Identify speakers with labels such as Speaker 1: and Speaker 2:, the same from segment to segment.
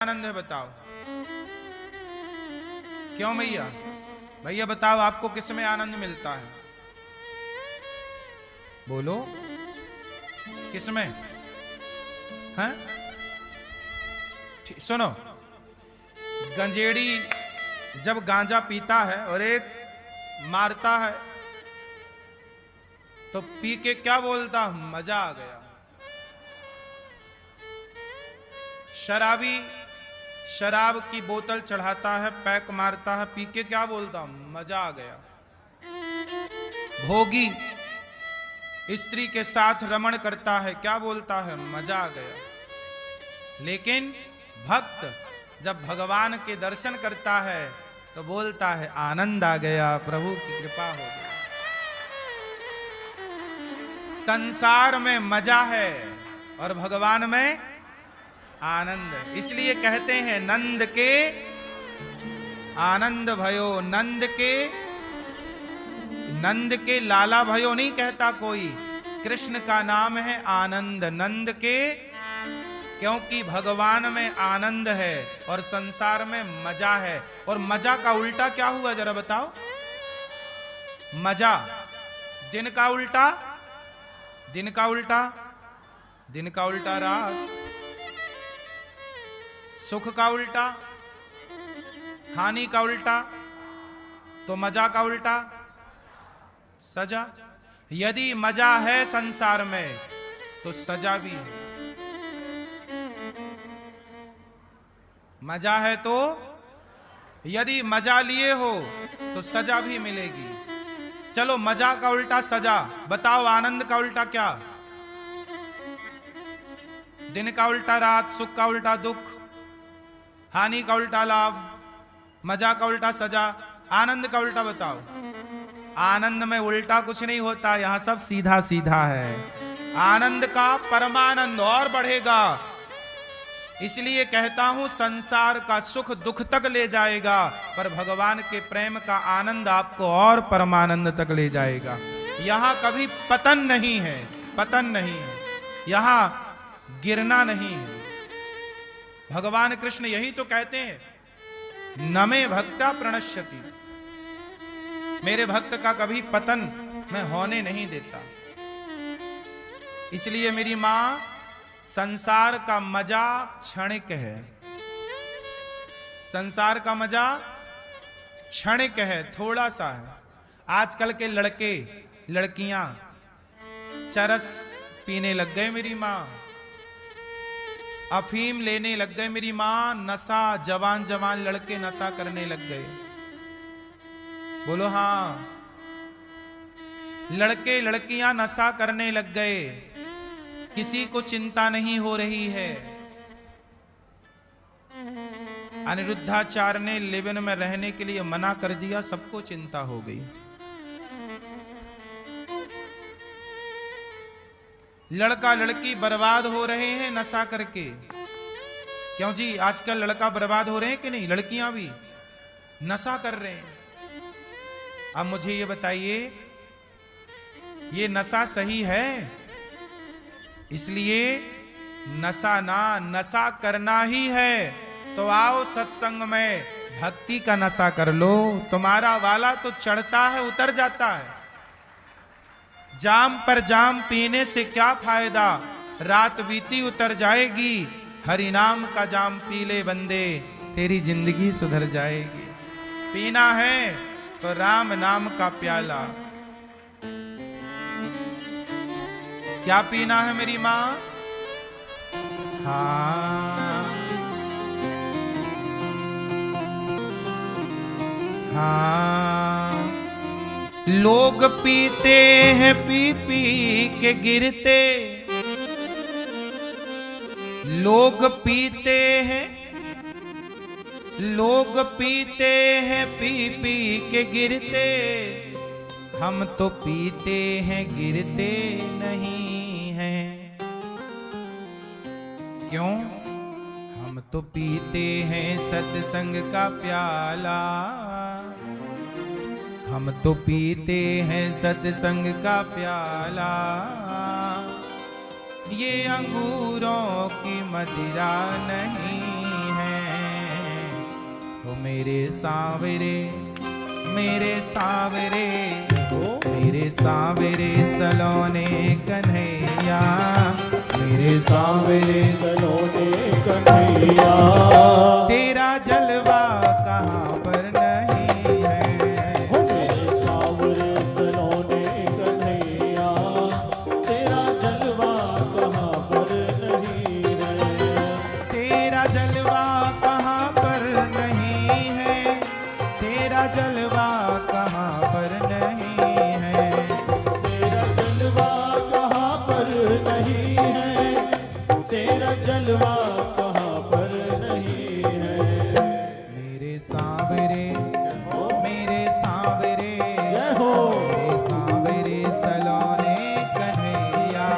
Speaker 1: आनंद है बताओ? क्यों भैया? भैया बताओ आपको किस में आनंद मिलता है? बोलो किस में? हैं? सुनो, गंजेड़ी जब गांजा पीता है और एक मारता है तो पी के क्या बोलता? मजा आ गया। शराबी शराब की बोतल चढ़ाता है, पैक मारता है, पी के क्या बोलता? मजा आ गया। भोगी स्त्री के साथ रमण करता है, क्या बोलता है? मजा आ गया। लेकिन भक्त जब भगवान के दर्शन करता है तो बोलता है आनंद आ गया, प्रभु की कृपा हो गई। संसार में मजा है और भगवान में आनंद। इसलिए कहते हैं नंद के आनंद भयो, नंद के लाला भयो नहीं कहता कोई। कृष्ण का नाम है आनंद, नंद के, क्योंकि भगवान में आनंद है और संसार में मजा है। और मजा का उल्टा क्या हुआ जरा बताओ? मजा दिन का उल्टा, दिन का उल्टा, दिन का उल्टा रात, सुख का उल्टा हानि का उल्टा, तो मजा का उल्टा सजा। यदि मजा है संसार में तो सजा भी है। मजा है तो यदि मजा लिए हो तो सजा भी मिलेगी। चलो मजा का उल्टा सजा, बताओ आनंद का उल्टा क्या? दिन का उल्टा रात, सुख का उल्टा दुख, हानि का उल्टा लाभ, मजा का उल्टा सजा, आनंद का उल्टा बताओ। आनंद में उल्टा कुछ नहीं होता, यहां सब सीधा सीधा है। आनंद का परमानंद और बढ़ेगा। इसलिए कहता हूं संसार का सुख दुख तक ले जाएगा, पर भगवान के प्रेम का आनंद आपको और परमानंद तक ले जाएगा। यहां कभी पतन नहीं है, पतन नहीं है, यहां गिरना नहीं है। भगवान कृष्ण यही तो कहते हैं न मे भक्ता प्रणश्यति, मेरे भक्त का कभी पतन मैं होने नहीं देता। इसलिए मेरी मां, संसार का मजा क्षणिक है, संसार का मजा क्षणिक है, थोड़ा सा है। आजकल के लड़के लड़कियां चरस पीने लग गए मेरी मां, अफीम लेने लग गए मेरी मां, नशा, जवान जवान लड़के नशा करने लग गए। बोलो हां, लड़के लड़कियां नशा करने लग गए, किसी को चिंता नहीं हो रही है। अनिरुद्धाचार्य ने लिव इन में रहने के लिए मना कर दिया, सबको चिंता हो गई। लड़का लड़की बर्बाद हो रहे हैं नशा करके। क्यों जी? आजकल लड़का बर्बाद हो रहे हैं कि नहीं? लड़कियां भी नशा कर रहे हैं। अब मुझे ये बताइए, ये नशा सही है? इसलिए नशा ना, नशा करना ही है तो आओ सत्संग में भक्ति का नशा कर लो। तुम्हारा वाला तो चढ़ता है उतर जाता है। जाम पर जाम पीने से क्या फायदा, रात बीती उतर जाएगी। हरि नाम का जाम पी ले बंदे, तेरी जिंदगी सुधर जाएगी। पीना है तो राम नाम का प्याला। क्या पीना है मेरी मां? हाँ हाँ, लोग पीते हैं पी पी के गिरते, लोग पीते हैं, लोग पीते हैं पी पी के गिरते, हम तो पीते हैं गिरते नहीं हैं। क्यों? हम तो पीते हैं सत्संग का प्याला, हम तो पीते हैं सत्संग का प्याला। ये अंगूरों की मदिरा नहीं है। ओ मेरे सांवरे मेरे सांवरे मेरे सांवरे सलोने कन्हैया मेरे सांवरे
Speaker 2: सलोने कन्हैया
Speaker 1: तेरा जलवा कहाँ पर नहीं है।
Speaker 2: हो मेरे सांवरे सलोने कन्हैया तेरा जलवा कहाँ पर नहीं है।
Speaker 1: तेरा जलवा कहाँ पर नहीं है। तेरा जलवा कहाँ पर नहीं है।
Speaker 2: तेरा जलवा कहाँ पर नहीं है। तेरा जलवा कहाँ पर नहीं है।
Speaker 1: मेरे सांवरे मेरे सांवरे
Speaker 2: जय हो
Speaker 1: मेरे सांवरे सलोने कन्हैया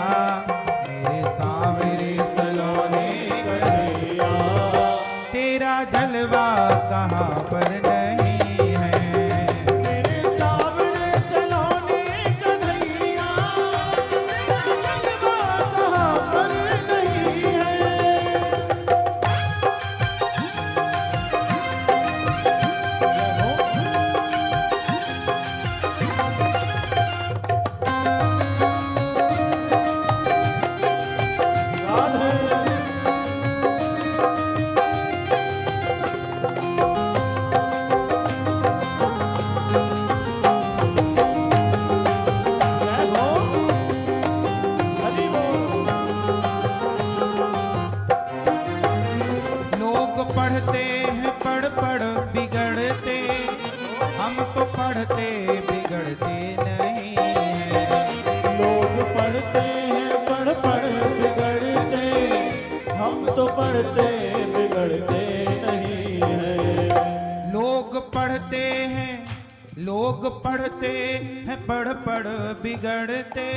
Speaker 1: मेरे सांवरे सलोने
Speaker 2: कन्हैया
Speaker 1: तेरा जलवा कहाँ पर नहीं है।
Speaker 2: मेरे सांवरे सलोने कन्हैया तेरा जलवा कहाँ पर नहीं है।
Speaker 1: लोग पढ़ते हैं पढ़ पढ़ बिगड़ते हम तो पढ़ते बिगड़ते नहीं हैं।
Speaker 2: लोग पढ़ते हैं पढ़ पढ़ बिगड़ते हम तो पढ़ते बिगड़ते नहीं है।
Speaker 1: लोग पढ़ते हैं पढ़ पढ़ बिगड़ते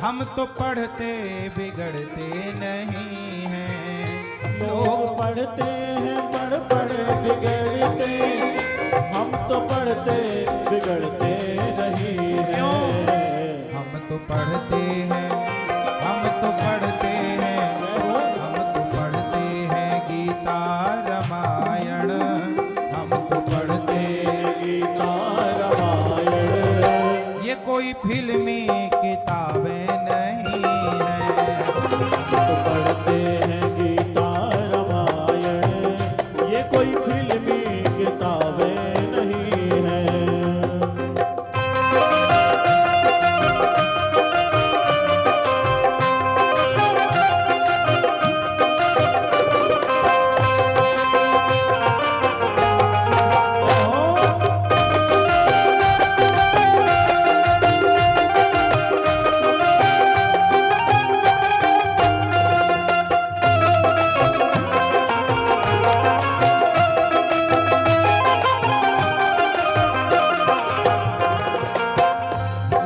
Speaker 1: हम तो पढ़ते बिगड़ते नहीं हैं।
Speaker 2: लोग पढ़ते हैं पढ़ पढ़ बिगड़ते हम तो पढ़ते बिगड़ते नहीं है।
Speaker 1: हम तो पढ़ते हैं हम तो पढ़ते हैं हम तो पढ़ते हैं गीता रामायण हम तो पढ़ते
Speaker 2: गीता रामायण
Speaker 1: ये कोई फिल्मी किताबें नहीं है।
Speaker 2: तो पढ़ते हैं गीता रामायण ये कोई फिल्मी किताबें नहीं है।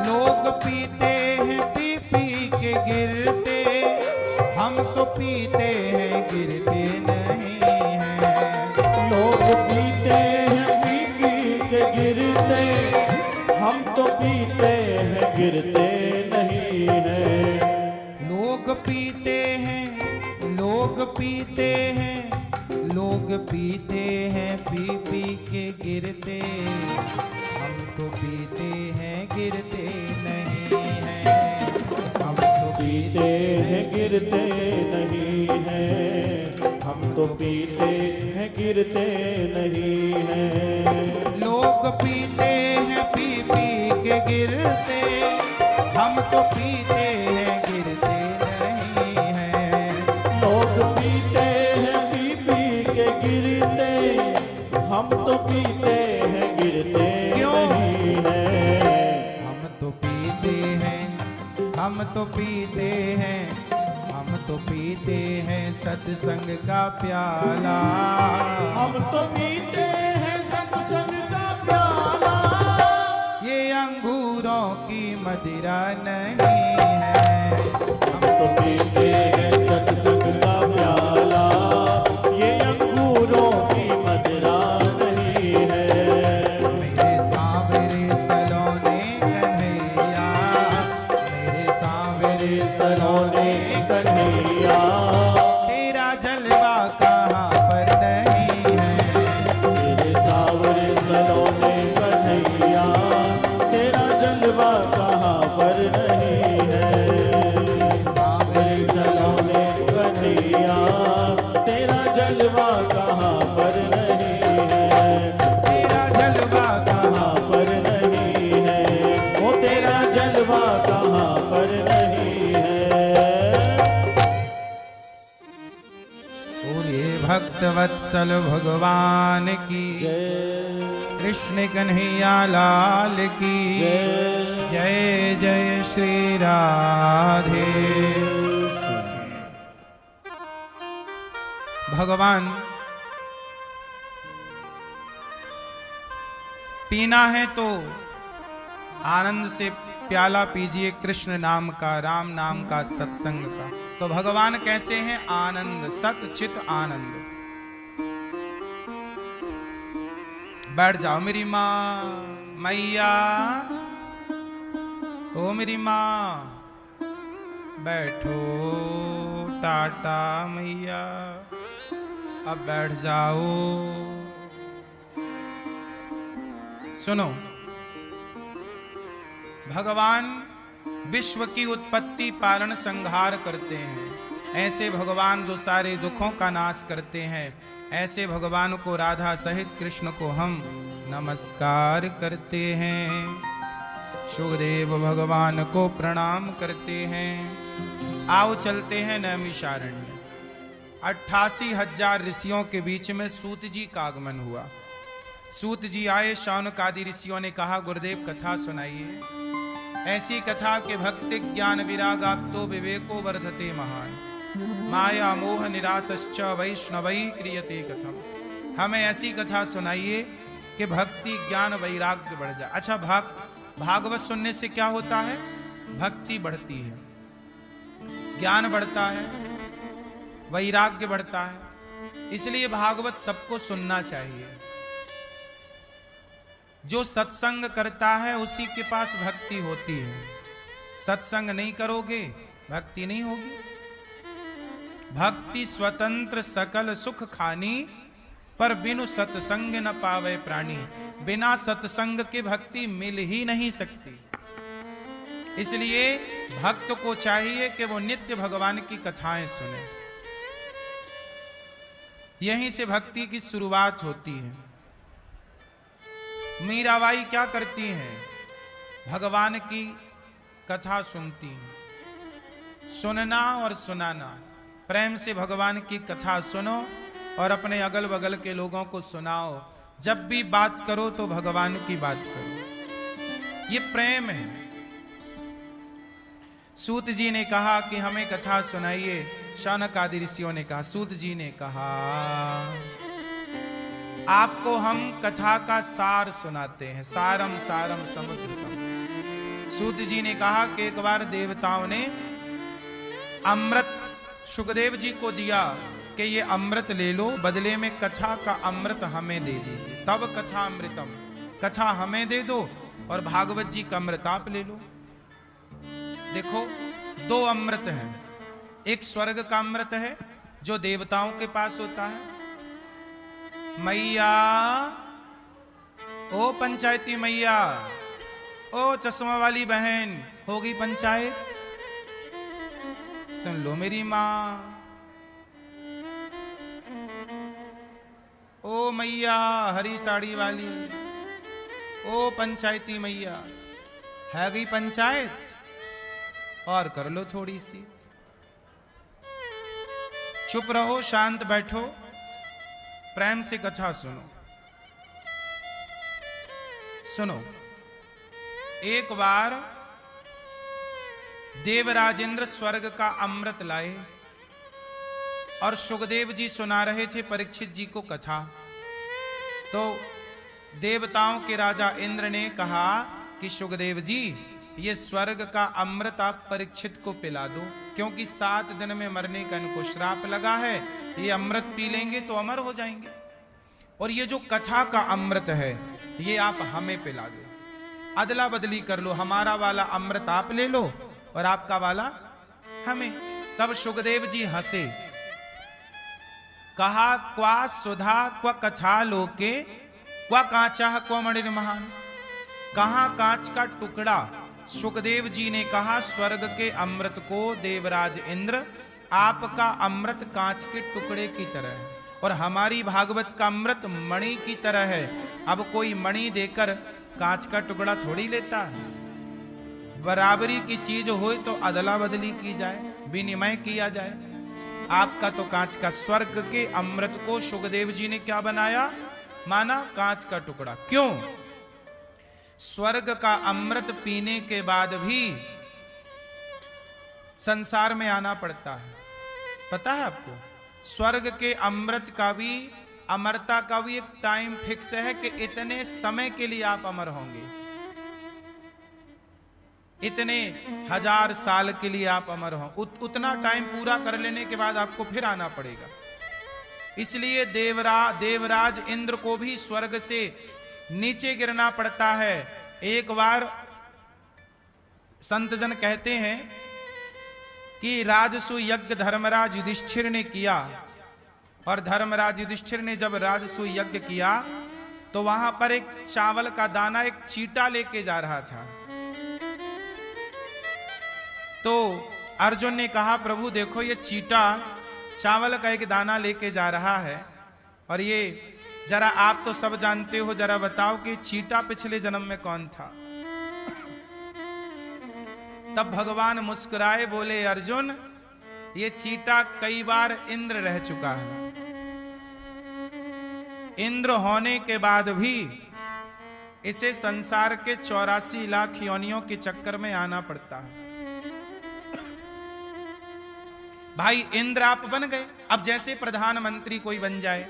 Speaker 1: लोग पीते हैं पी पी के गिरते हम तो पीते हैं गिरते नहीं हैं।
Speaker 2: लोग पीते हैं पी पी के गिरते हम तो पीते हैं गिरते नहीं है।
Speaker 1: लोग पीते हैं पी पी के गिरते हम तो पीते हैं गिरते नहीं हैं। हम तो
Speaker 2: पीते हैं गिरते नहीं है। हम तो पीते हैं गिरते नहीं है।
Speaker 1: लोग पीते हैं पी पी के गिरते हम तो पीते हैं गिरते नहीं हैं।
Speaker 2: लोग पीते हैं पी पी के गिरते हम तो पीते हैं गिरते
Speaker 1: क्यों?
Speaker 2: नहीं है।
Speaker 1: हम तो पीते हैं हम तो पीते हैं हम तो पीते हैं सत्संग का प्याला
Speaker 2: हम तो पीते हैं सत्संग का प्याला
Speaker 1: ये अंगूरों की मदिरा नहीं है। हम
Speaker 2: तो पीते हैं सत्संग का प्याला ये अंगूरों की मदिरा नहीं है।
Speaker 1: मेरे सांवरे सलोने कन्हैया मेरे सांवरे
Speaker 2: सलोने कन्हैया
Speaker 1: तेरा जलवा कहाँ पर नहीं है।
Speaker 2: जलवा कहाँ पर नहीं है,
Speaker 1: तेरा जलवा
Speaker 2: कहाँ पर नहीं है, वो तेरा जलवा कहाँ पर नहीं है।
Speaker 1: बोलिए भक्त वत्सल भगवान की,
Speaker 2: जय
Speaker 1: कृष्ण कन्हैया लाल की
Speaker 2: जय
Speaker 1: जय जय श्री राधे। भगवान पीना है तो आनंद से प्याला पीजिए, कृष्ण नाम का, राम नाम का, सत्संग का। तो भगवान कैसे हैं? आनंद, सत चित आनंद। बैठ जाओ मेरी माँ मैया, ओ मेरी माँ बैठो, टाटा मैया, अब बैठ जाओ। सुनो, भगवान विश्व की उत्पत्ति पालन संहार करते हैं। ऐसे भगवान जो सारे दुखों का नाश करते हैं, ऐसे भगवान को, राधा सहित कृष्ण को हम नमस्कार करते हैं, सुखदेव भगवान को प्रणाम करते हैं। आओ चलते हैं नैमिषारण्य। 88,000 ऋषियों के बीच में सूत जी का आगमन हुआ। सूत जी आए, शौनकादि ऋषियों ने कहा गुरुदेव कथा सुनाइए, ऐसी कथा के भक्ति ज्ञान विरागाप्तो विवेको वर्धते महान, माया मोह निरासश्च वैष्णवै क्रियते कथम। हमें ऐसी कथा सुनाइए कि भक्ति ज्ञान वैराग्य बढ़ जाए। अच्छा, भागवत सुनने से क्या होता है? भक्ति बढ़ती है, ज्ञान बढ़ता है, वैराग्य बढ़ता है। इसलिए भागवत सबको सुनना चाहिए। जो सत्संग करता है उसी के पास भक्ति होती है। सत्संग नहीं करोगे, भक्ति नहीं होगी। भक्ति स्वतंत्र सकल सुख खानी, पर बिनु सत्संग न पावे प्राणी। बिना सत्संग के भक्ति मिल ही नहीं सकती। इसलिए भक्त को चाहिए कि वो नित्य भगवान की कथाएं सुने। यहीं से भक्ति की शुरुआत होती है। मीराबाई क्या करती हैं? भगवान की कथा सुनती हैं। सुनना और सुनाना, प्रेम से भगवान की कथा सुनो और अपने अगल बगल के लोगों को सुनाओ। जब भी बात करो तो भगवान की बात करो, ये प्रेम है। सूत जी ने कहा कि हमें कथा सुनाइए। शौनकादि ऋषियों ने कहा, सूत जी ने कहा आपको हम कथा का सार सुनाते हैं, सारम सारम समुद्रतम। सूत जी ने कहा कि एक बार देवताओं ने अमृत सुखदेव जी को दिया कि ये अमृत ले लो, बदले में कथा का अमृत हमें दे दीजिए। तब कथा अमृतम, कथा हमें दे दो और भागवत जी का अमृत आप ले लो। देखो, दो अमृत हैं। एक स्वर्ग का अमृत है जो देवताओं के पास होता है। मैया, ओ पंचायती मैया, ओ चश्मा वाली बहन, होगी पंचायत? सुन लो मेरी मां। ओ मैया हरी साड़ी वाली, ओ पंचायती मैया, है गई पंचायत? और कर लो थोड़ी सी। चुप रहो, शांत बैठो, प्रेम से कथा सुनो। सुनो, एक बार देवराजेंद्र स्वर्ग का अमृत लाए और सुखदेव जी सुना रहे थे परीक्षित जी को कथा। तो देवताओं के राजा इंद्र ने कहा कि सुखदेव जी, ये स्वर्ग का अमृत आप परीक्षित को पिला दो, क्योंकि 7 दिन में मरने का इनको श्राप लगा है। ये अमृत पी लेंगे तो अमर हो जाएंगे। और ये जो कथा का अमृत है ये आप हमें पिला दो, अदला बदली कर लो, हमारा वाला अमृत आप ले लो और आपका वाला हमें। तब सुखदेव जी हंसे, कहा क्वा सुधा क्व कथा लोके क्व कांचा क्व मणिर महान। कहां कांच का टुकड़ा? सुखदेव जी ने कहा स्वर्ग के अमृत को देवराज इंद्र, आपका अमृत कांच के टुकड़े की तरह है और हमारी भागवत का अमृत मणि की तरह है। अब कोई मणि देकर कांच का टुकड़ा थोड़ी लेता है। बराबरी की चीज हो तो अदला बदली की जाए, विनिमय किया जाए। आपका तो कांच का, स्वर्ग के अमृत को शुकदेव जी ने क्या बनाया? माना कांच का टुकड़ा। क्यों? स्वर्ग का अमृत पीने के बाद भी संसार में आना पड़ता है। पता है आपको? स्वर्ग के अमृत का भी, अमरता का भी एक टाइम फिक्स है कि इतने समय के लिए आप अमर होंगे, इतने 1000 साल के लिए आप अमर हो। उतना टाइम पूरा कर लेने के बाद आपको फिर आना पड़ेगा। इसलिए देवराज इंद्र को भी स्वर्ग से नीचे गिरना पड़ता है। एक बार संत जन कहते हैं कि राजसु यज्ञ धर्मराज युधिष्ठिर ने किया, और धर्मराज युधिष्ठिर ने जब राजसु यज्ञ किया तो वहां पर एक चावल का दाना एक चींटा लेके जा रहा था। तो अर्जुन ने कहा, प्रभु देखो ये चींटा चावल का एक दाना लेके जा रहा है, और ये जरा आप तो सब जानते हो, जरा बताओ कि चींटा पिछले जन्म में कौन था? तब भगवान मुस्कुराए, बोले अर्जुन ये चींटा कई बार इंद्र रह चुका है। इंद्र होने के बाद भी इसे संसार के 84 लाख योनियों के चक्कर में आना पड़ता है। भाई इंद्र आप बन गए, अब जैसे प्रधानमंत्री कोई बन जाए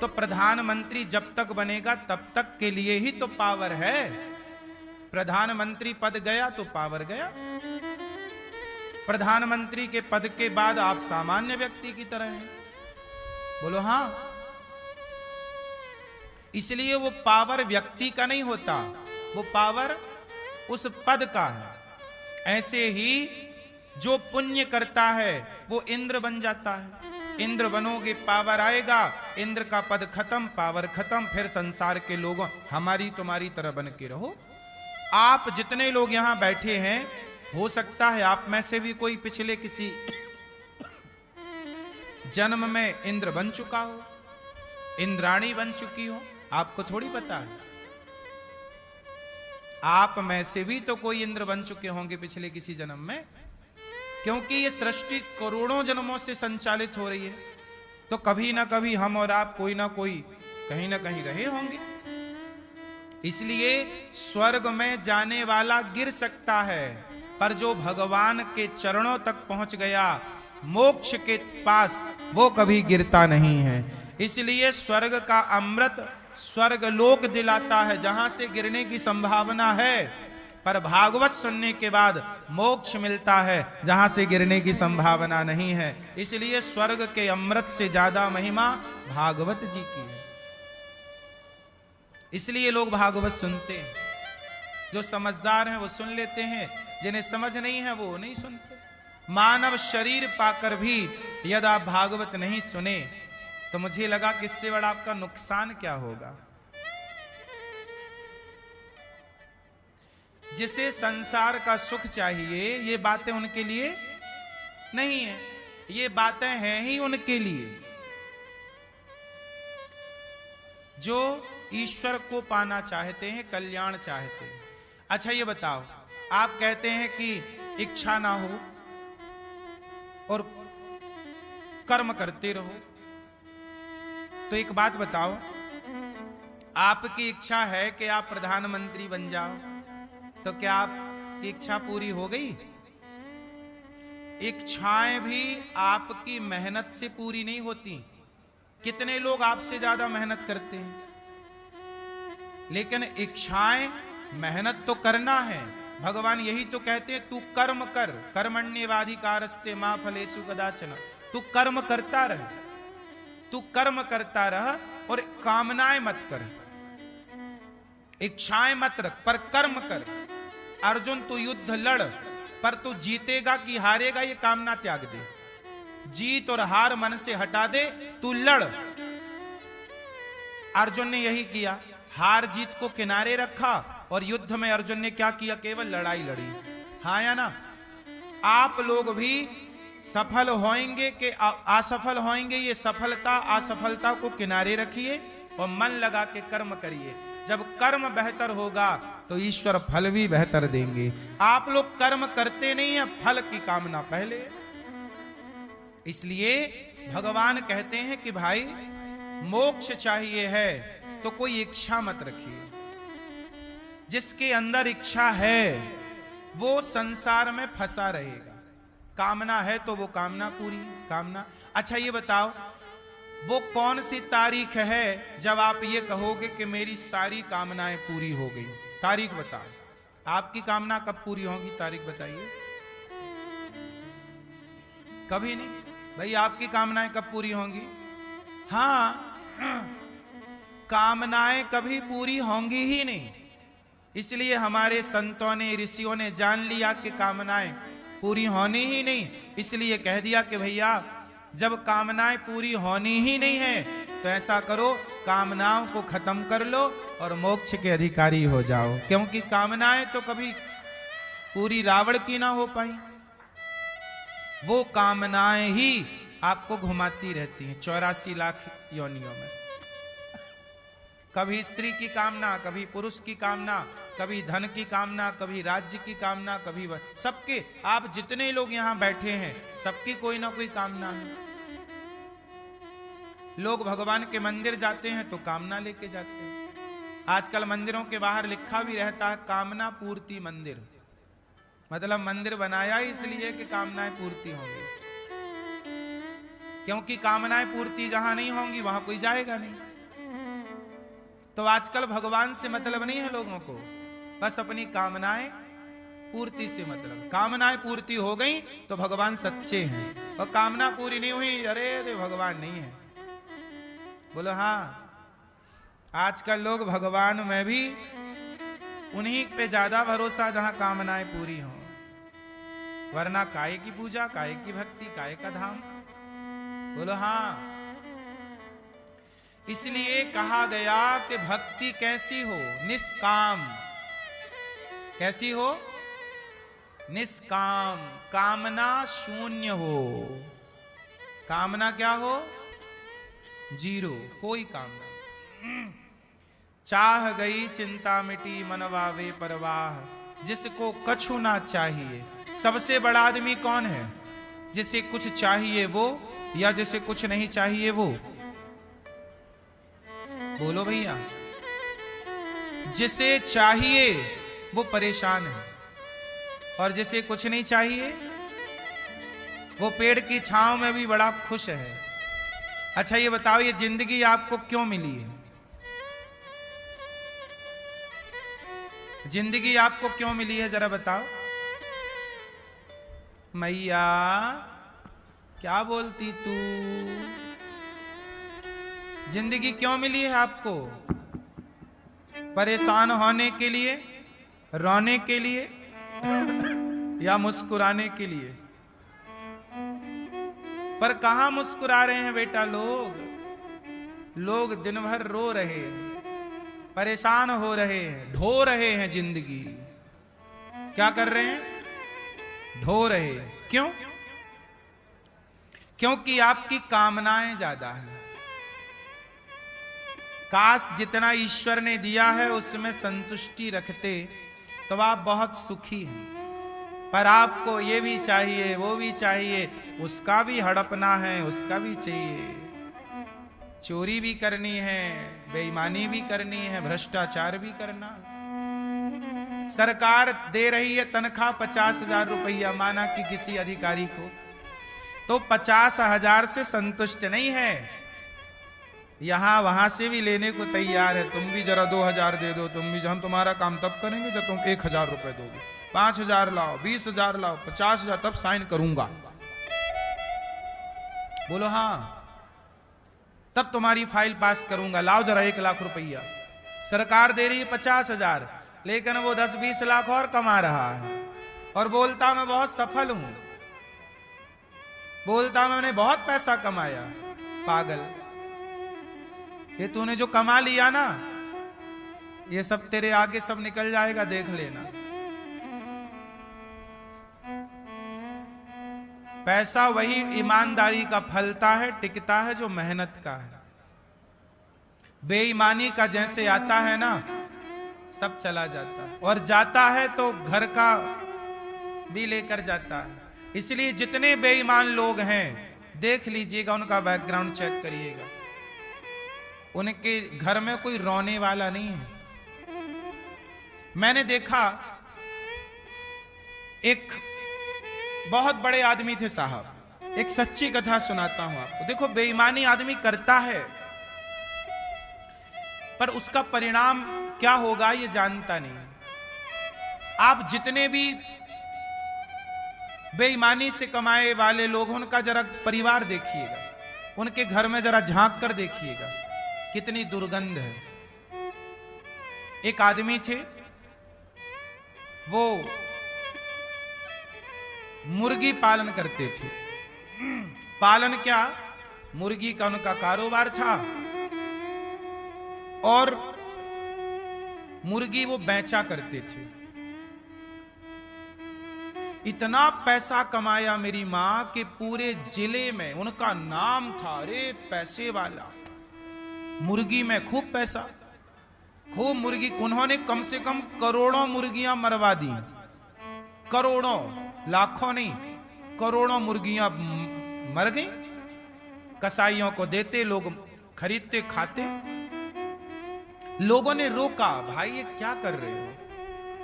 Speaker 1: तो प्रधानमंत्री जब तक बनेगा तब तक के लिए ही तो पावर है। प्रधानमंत्री पद गया तो पावर गया। प्रधानमंत्री के पद के बाद आप सामान्य व्यक्ति की तरह हैं। बोलो हाँ। इसलिए वो पावर व्यक्ति का नहीं होता, वो पावर उस पद का है। ऐसे ही जो पुण्य करता है वो इंद्र बन जाता है। इंद्र बनोगे पावर आएगा, इंद्र का पद खत्म, पावर खत्म, फिर संसार के लोगों हमारी तुम्हारी तरह बन के रहो। आप जितने लोग यहां बैठे हैं, हो सकता है आप में से भी कोई पिछले किसी जन्म में इंद्र बन चुका हो, इंद्राणी बन चुकी हो, आपको थोड़ी पता है। आप में से भी तो कोई इंद्र बन चुके होंगे पिछले किसी जन्म में, क्योंकि ये सृष्टि करोड़ों जन्मों से संचालित हो रही है। तो कभी ना कभी हम और आप कोई ना कोई कहीं ना कहीं रहे होंगे। इसलिए स्वर्ग में जाने वाला गिर सकता है, पर जो भगवान के चरणों तक पहुंच गया मोक्ष के पास, वो कभी गिरता नहीं है। इसलिए स्वर्ग का अमृत स्वर्ग लोक दिलाता है, जहां से गिरने की संभावना है, पर भागवत सुनने के बाद मोक्ष मिलता है जहां से गिरने की संभावना नहीं है। इसलिए स्वर्ग के अमृत से ज्यादा महिमा भागवत जी की है। इसलिए लोग भागवत सुनते हैं। जो समझदार हैं वो सुन लेते हैं, जिन्हें समझ नहीं है वो नहीं सुनते। मानव शरीर पाकर भी यदि आप भागवत नहीं सुने तो मुझे लगा कि इससे बड़ा आपका नुकसान क्या होगा। जिसे संसार का सुख चाहिए, ये बातें उनके लिए नहीं है, ये बातें हैं ही उनके लिए जो ईश्वर को पाना चाहते हैं, कल्याण चाहते हैं। अच्छा ये बताओ, आप कहते हैं कि इच्छा ना हो और कर्म करते रहो, तो एक बात बताओ, आपकी इच्छा है कि आप प्रधानमंत्री बन जाओ, तो क्या आपकी इच्छा पूरी हो गई? इच्छाएं भी आपकी मेहनत से पूरी नहीं होती। कितने लोग आपसे ज्यादा मेहनत करते हैं, लेकिन इच्छाएं, मेहनत तो करना है। भगवान यही तो कहते हैं, तू कर्म कर, कर्मण्येवाधिकारस्ते मा फलेषु कदाचन। तू कर्म करता रह, तू कर्म करता रह और कामनाएं मत कर, इच्छाएं मत रख, पर कर्म कर। अर्जुन तू युद्ध लड़, पर तू जीतेगा कि हारेगा ये कामना त्याग दे। जीत और हार मन से हटा दे, तू लड़। अर्जुन ने यही किया, हार जीत को किनारे रखा और युद्ध में अर्जुन ने क्या किया? केवल लड़ाई लड़ी। हाँ या ना? आप लोग भी सफल होएंगे कि असफल होएंगे, ये सफलता असफलता को किनारे रखिए और मन लगा के कर्म करिए। जब कर्म बेहतर होगा तो ईश्वर फल भी बेहतर देंगे। आप लोग कर्म करते नहीं है, फल की कामना पहले। इसलिए भगवान कहते हैं कि भाई मोक्ष चाहिए है तो कोई इच्छा मत रखिए। जिसके अंदर इच्छा है वो संसार में फंसा रहेगा। कामना है तो वो कामना पूरी कामना। अच्छा ये बताओ, वो कौन सी तारीख है जब आप ये कहोगे कि मेरी सारी कामनाएं पूरी हो गई? तारीख बताओ, आपकी कामना कब पूरी होगी? तारीख बताइए। कभी नहीं भाई, आपकी कामनाएं कब पूरी होंगी? हाँ, कामनाएं कभी पूरी होंगी ही नहीं। इसलिए हमारे संतों ने, ऋषियों ने जान लिया कि कामनाएं पूरी होनी ही नहीं। इसलिए कह दिया कि भैया जब कामनाएं पूरी होनी ही नहीं है तो ऐसा करो, कामनाओं को खत्म कर लो और मोक्ष के अधिकारी हो जाओ। क्योंकि कामनाएं तो कभी पूरी रावण की ना हो पाई। वो कामनाएं ही आपको घुमाती रहती हैं 84 लाख योनियों में। कभी स्त्री की कामना, कभी पुरुष की कामना, कभी धन की कामना, कभी राज्य की कामना, कभी सबके, आप जितने लोग यहां बैठे हैं सबकी कोई ना कोई कामना है। लोग भगवान के मंदिर जाते हैं तो कामना लेके जाते हैं। आजकल मंदिरों के बाहर लिखा भी रहता है कामना पूर्ति मंदिर। मतलब मंदिर बनाया इसलिए कि कामनाएं पूर्ति होंगी। क्योंकि कामनाएं पूर्ति जहां नहीं होंगी वहां कोई जाएगा नहीं। तो आजकल भगवान से मतलब नहीं है लोगों को, बस अपनी कामनाएं पूर्ति से मतलब। कामनाएं पूर्ति हो गई तो भगवान सच्चे हैं, और कामना पूरी नहीं हुई, अरे भगवान नहीं है। बोलो हाँ। आजकल लोग भगवान में भी उन्हीं पे ज्यादा भरोसा जहां कामनाएं पूरी हों, वरना काय की पूजा, काय की भक्ति, काय का धाम। बोलो हाँ। इसलिए कहा गया कि भक्ति कैसी हो? निष्काम। कैसी हो? निष्काम, कामना शून्य हो। कामना क्या हो? जीरो, कोई कामना। चाह गई चिंता मिटी मनवावे परवाह, जिसको कछु ना चाहिए। सबसे बड़ा आदमी कौन है? जिसे कुछ चाहिए वो, या जिसे कुछ नहीं चाहिए वो? बोलो भैया। जिसे चाहिए वो परेशान है, और जिसे कुछ नहीं चाहिए वो पेड़ की छांव में भी बड़ा खुश है। अच्छा ये बताओ, ये जिंदगी आपको क्यों मिली है? जिंदगी आपको क्यों मिली है जरा बताओ। मैया क्या बोलती तू? जिंदगी क्यों मिली है आपको? परेशान होने के लिए, रोने के लिए, या मुस्कुराने के लिए? पर कहां मुस्कुरा रहे हैं बेटा लोग दिन भर रो रहे हैं, परेशान हो रहे हैं, ढो रहे हैं जिंदगी। क्या कर रहे हैं? ढो रहे हैं। क्यों? क्योंकि आपकी कामनाएं ज्यादा हैं। काश जितना ईश्वर ने दिया है उसमें संतुष्टि रखते तो आप बहुत सुखी हैं। पर आपको ये भी चाहिए, वो भी चाहिए, उसका भी हड़पना है, उसका भी चाहिए, चोरी भी करनी है, बेईमानी भी करनी है, भ्रष्टाचार भी करना। सरकार दे रही है तनख्वाह 50,000 रुपया माना कि किसी अधिकारी को, तो 50,000 से संतुष्ट नहीं है, यहां वहां से भी लेने को तैयार है। तुम भी जरा 2,000 दे दो, तुम भी, हम तुम्हारा काम तब करेंगे जब तुम 1,000 रुपए दोगे। 5,000 लाओ, 20,000 लाओ, 50,000, तब साइन करूंगा। बोलो हाँ, तब तुम्हारी फाइल पास करूंगा। लाओ जरा 1,00,000 रुपया। सरकार दे रही है 50,000, लेकिन वो 10-20 लाख और कमा रहा है, और बोलता मैं बहुत सफल हूं, बोलता मैंने बहुत पैसा कमाया। पागल, ये तूने जो कमा लिया ना, ये सब तेरे आगे सब निकल जाएगा, देख लेना। पैसा वही ईमानदारी का फलता है, टिकता है, जो मेहनत का है। बेईमानी का जैसे आता है ना, सब चला जाता है, और जाता है तो घर का भी लेकर जाता है। इसलिए जितने बेईमान लोग हैं, देख लीजिएगा, उनका बैकग्राउंड चेक करिएगा, उनके घर में कोई रोने वाला नहीं है। मैंने देखा, एक बहुत बड़े आदमी थे साहब, एक सच्ची कथा सुनाता हूं आपको। देखो, बेईमानी आदमी करता है, पर उसका परिणाम क्या होगा ये जानता नहीं। आप जितने भी बेईमानी से कमाए वाले लोग, उनका जरा परिवार देखिएगा, उनके घर में जरा झांक कर देखिएगा, कितनी दुर्गंध है। एक आदमी थे, वो मुर्गी पालन करते थे। पालन क्या, मुर्गी का उनका कारोबार था, और मुर्गी वो बेचा करते थे। इतना पैसा कमाया मेरी मां के पूरे जिले में उनका नाम था, अरे पैसे वाला, मुर्गी में खूब पैसा, खूब मुर्गी। उन्होंने कम से कम करोड़ों मुर्गियां मरवा दी, करोड़ों, लाखों नहीं, करोड़ों मुर्गियां मर गई। कसाईयों को देते, लोग खरीदते, खाते। लोगों ने रोका, भाई ये क्या कर रहे हो?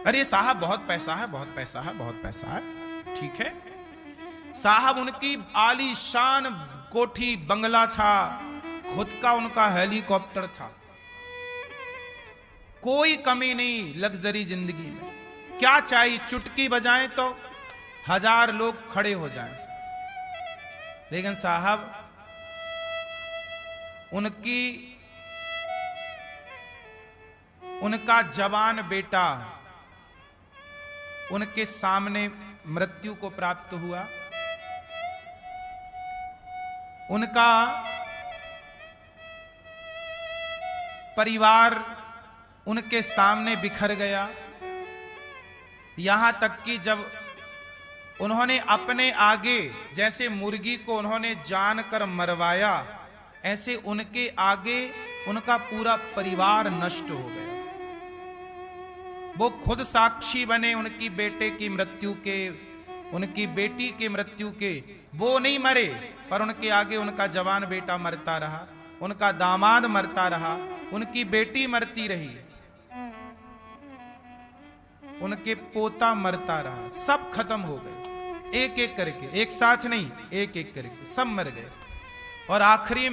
Speaker 1: अरे साहब बहुत पैसा है, बहुत पैसा है, बहुत पैसा है। ठीक है साहब, उनकी आलीशान कोठी बंगला था, खुद का उनका हेलीकॉप्टर था, कोई कमी नहीं लग्जरी जिंदगी में। क्या चाहिए, चुटकी बजाएं तो 1000 लोग खड़े हो जाएं। लेकिन साहब, उनका जवान बेटा उनके सामने मृत्यु को प्राप्त हुआ। उनका परिवार उनके सामने बिखर गया। यहां तक कि जब उन्होंने अपने आगे, जैसे मुर्गी को उन्होंने जानकर मरवाया, ऐसे उनके आगे उनका पूरा परिवार नष्ट हो गया। वो खुद साक्षी बने उनकी बेटे की मृत्यु के, उनकी बेटी की मृत्यु के। वो नहीं मरे, पर उनके आगे उनका जवान बेटा मरता रहा, उनका दामाद मरता रहा, उनकी बेटी मरती रही, उनके पोता मरता रहा। सब खत्म हो गए, एक एक करके, एक साथ नहीं, एक एक करके सब मर गए। और आखिरी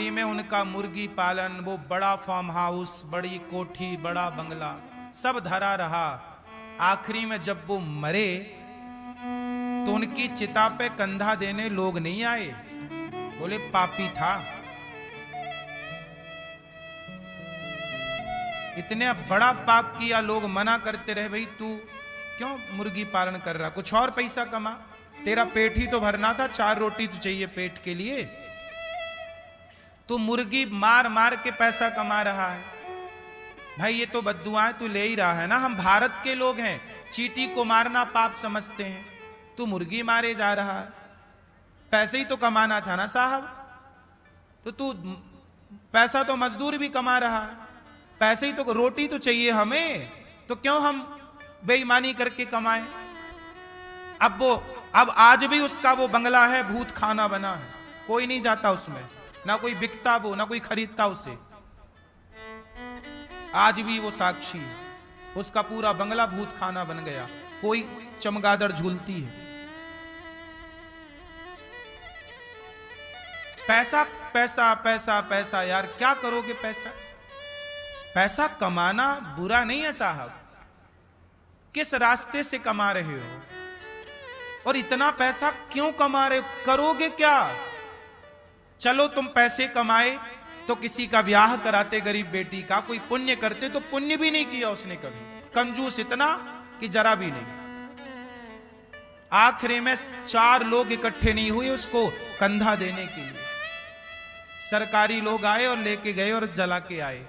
Speaker 1: में उनका मुर्गी पालन, वो बड़ा फार्म हाउस, बड़ी कोठी, बड़ा बंगला, सब धरा रहा। आखिरी में जब वो मरे तो उनकी चिता पे कंधा देने लोग नहीं आए, बोले पापी था। इतने बड़ा पाप किया, लोग मना करते रहे, भाई तू क्यों मुर्गी पालन कर रहा, कुछ और पैसा कमा, तेरा पेट ही तो भरना था, 4 रोटी तो चाहिए पेट के लिए, तू मुर्गी मार मार के पैसा कमा रहा है। भाई ये तो बद्दुआएं तू ले ही रहा है ना। हम भारत के लोग हैं, चींटी को मारना पाप समझते हैं, तू मुर्गी मारे जा रहा है। पैसे ही तो कमाना था ना साहब, तो तू पैसा तो मजदूर भी कमा रहा है, पैसे ही तो, रोटी तो चाहिए हमें, तो क्यों हम बेईमानी करके कमाएं। अब आज भी उसका वो बंगला है, भूत खाना बना है, कोई नहीं जाता उसमें, ना कोई बिकता वो, ना कोई खरीदता उसे। आज भी वो साक्षी है, उसका पूरा बंगला भूत खाना बन गया, कोई चमगादड़ झूलती है। पैसा पैसा पैसा पैसा, यार क्या करोगे पैसा? पैसा कमाना बुरा नहीं है साहब, किस रास्ते से कमा रहे हो और इतना पैसा क्यों कमा रहे हो, करोगे क्या? चलो तुम पैसे कमाए तो किसी का ब्याह कराते गरीब बेटी का, कोई पुण्य करते, तो पुण्य भी नहीं किया उसने कभी, कंजूस इतना कि जरा भी नहीं। आखिरी में 4 लोग इकट्ठे नहीं हुए उसको कंधा देने के लिए, सरकारी लोग आए और लेके गए और जला के आए।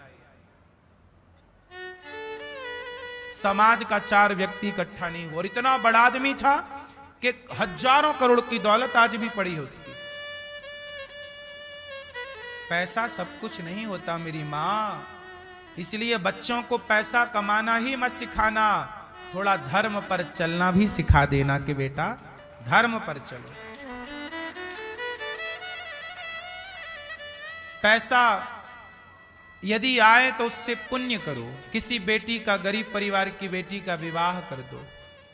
Speaker 1: समाज का 4 व्यक्ति इकट्ठा नहीं हुआ, और इतना बड़ा आदमी था कि हजारों करोड़ की दौलत आज भी पड़ी है उसकी। पैसा सब कुछ नहीं होता मेरी मां, इसलिए बच्चों को पैसा कमाना ही मत सिखाना, थोड़ा धर्म पर चलना भी सिखा देना कि बेटा धर्म पर चलो। पैसा यदि आए तो उससे पुण्य करो, किसी बेटी का, गरीब परिवार की बेटी का विवाह कर दो,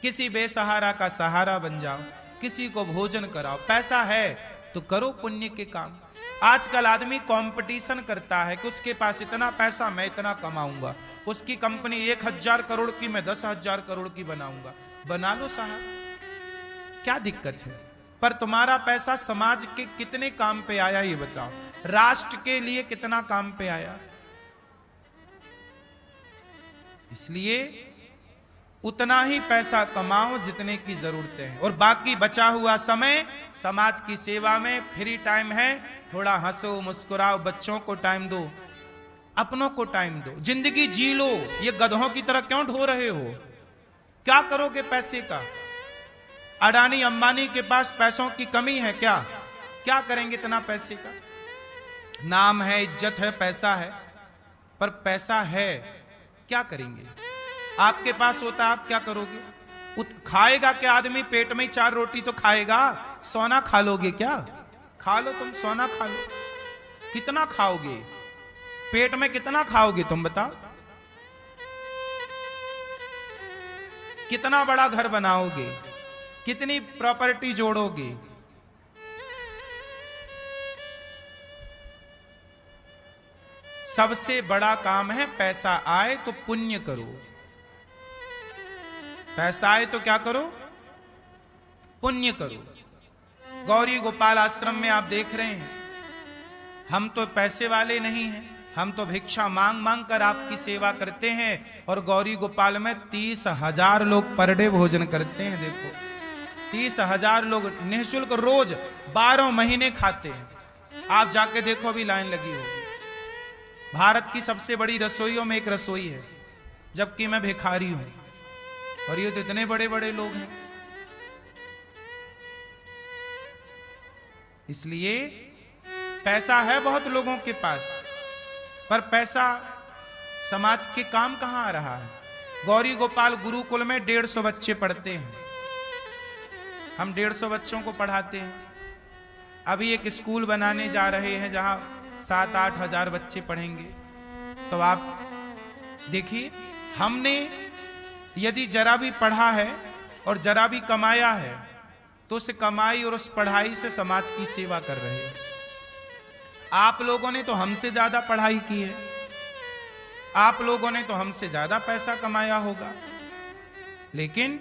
Speaker 1: किसी बेसहारा का सहारा बन जाओ, किसी को भोजन कराओ। पैसा है तो करो पुण्य के काम। आजकल आदमी कंपटीशन करता है कि उसके पास इतना पैसा, मैं इतना कमाऊंगा, उसकी कंपनी 1000 करोड़ की, मैं 10,000 करोड़ की बनाऊंगा। बना लो साहब, क्या दिक्कत है? पर तुम्हारा पैसा समाज के कितने काम पे आया ये बताओ, राष्ट्र के लिए कितना काम पे आया? इसलिए उतना ही पैसा कमाओ जितने की जरूरतें हैं, और बाकी बचा हुआ समय समाज की सेवा में, फ्री टाइम है, थोड़ा हंसो मुस्कुराओ, बच्चों को टाइम दो, अपनों को टाइम दो, जिंदगी जी लो। ये गधों की तरह क्यों ढो रहे हो? क्या करोगे पैसे का? अडानी अंबानी के पास पैसों की कमी है क्या? क्या करेंगे इतना पैसे का? नाम है, इज्जत है, पैसा है, पर पैसा है क्या करेंगे? आपके पास होता आप क्या करोगे? खाएगा क्या आदमी? पेट में ही 4 रोटी तो खाएगा, सोना खा लोगे क्या? खा लो तुम, सोना खा लो, कितना खाओगे? पेट में कितना खाओगे तुम बताओ? कितना बड़ा घर बनाओगे? कितनी प्रॉपर्टी जोड़ोगे? सबसे बड़ा काम है पैसा आए तो पुण्य करो। पैसा आए तो क्या करो? पुण्य करो। गौरी गोपाल आश्रम में आप देख रहे हैं, हम तो पैसे वाले नहीं हैं, हम तो भिक्षा मांग मांग कर आपकी सेवा करते हैं, और गौरी गोपाल में 30,000 लोग पर डे भोजन करते हैं। देखो 30,000 लोग निःशुल्क रोज 12 महीने खाते हैं। आप जाके देखो, अभी लाइन लगी होगी। भारत की सबसे बड़ी रसोइयों में एक रसोई है, जबकि मैं भिखारी हूं, और ये तो इतने बड़े बड़े लोग हैं। इसलिए पैसा है बहुत लोगों के पास, पर पैसा समाज के काम कहां आ रहा है? गौरी गोपाल गुरुकुल में 150 बच्चे पढ़ते हैं, हम 150 बच्चों को पढ़ाते हैं। अभी एक स्कूल बनाने जा रहे हैं जहां 7-8 हजार बच्चे पढ़ेंगे। तो आप देखिए, हमने यदि जरा भी पढ़ा है और जरा भी कमाया है, तो उस कमाई और उस पढ़ाई से समाज की सेवा कर रहे हैं। आप लोगों ने तो हमसे ज्यादा पढ़ाई की है, आप लोगों ने तो हमसे ज्यादा पैसा कमाया होगा, लेकिन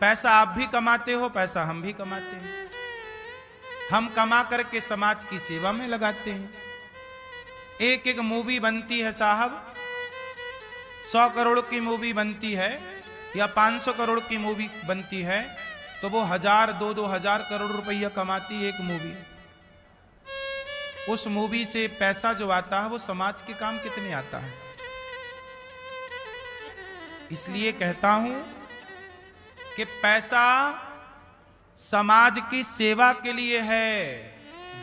Speaker 1: पैसा आप भी कमाते हो, पैसा हम भी कमाते हैं। हम कमा करके समाज की सेवा में लगाते हैं। एक एक मूवी बनती है साहब, 100 करोड़ की मूवी बनती है या 500 करोड़ की मूवी बनती है, तो वो 1000, 2-2 हजार करोड़ रुपया कमाती है एक मूवी। उस मूवी से पैसा जो आता है वो समाज के काम कितने आता है? इसलिए कहता हूं कि पैसा समाज की सेवा के लिए है,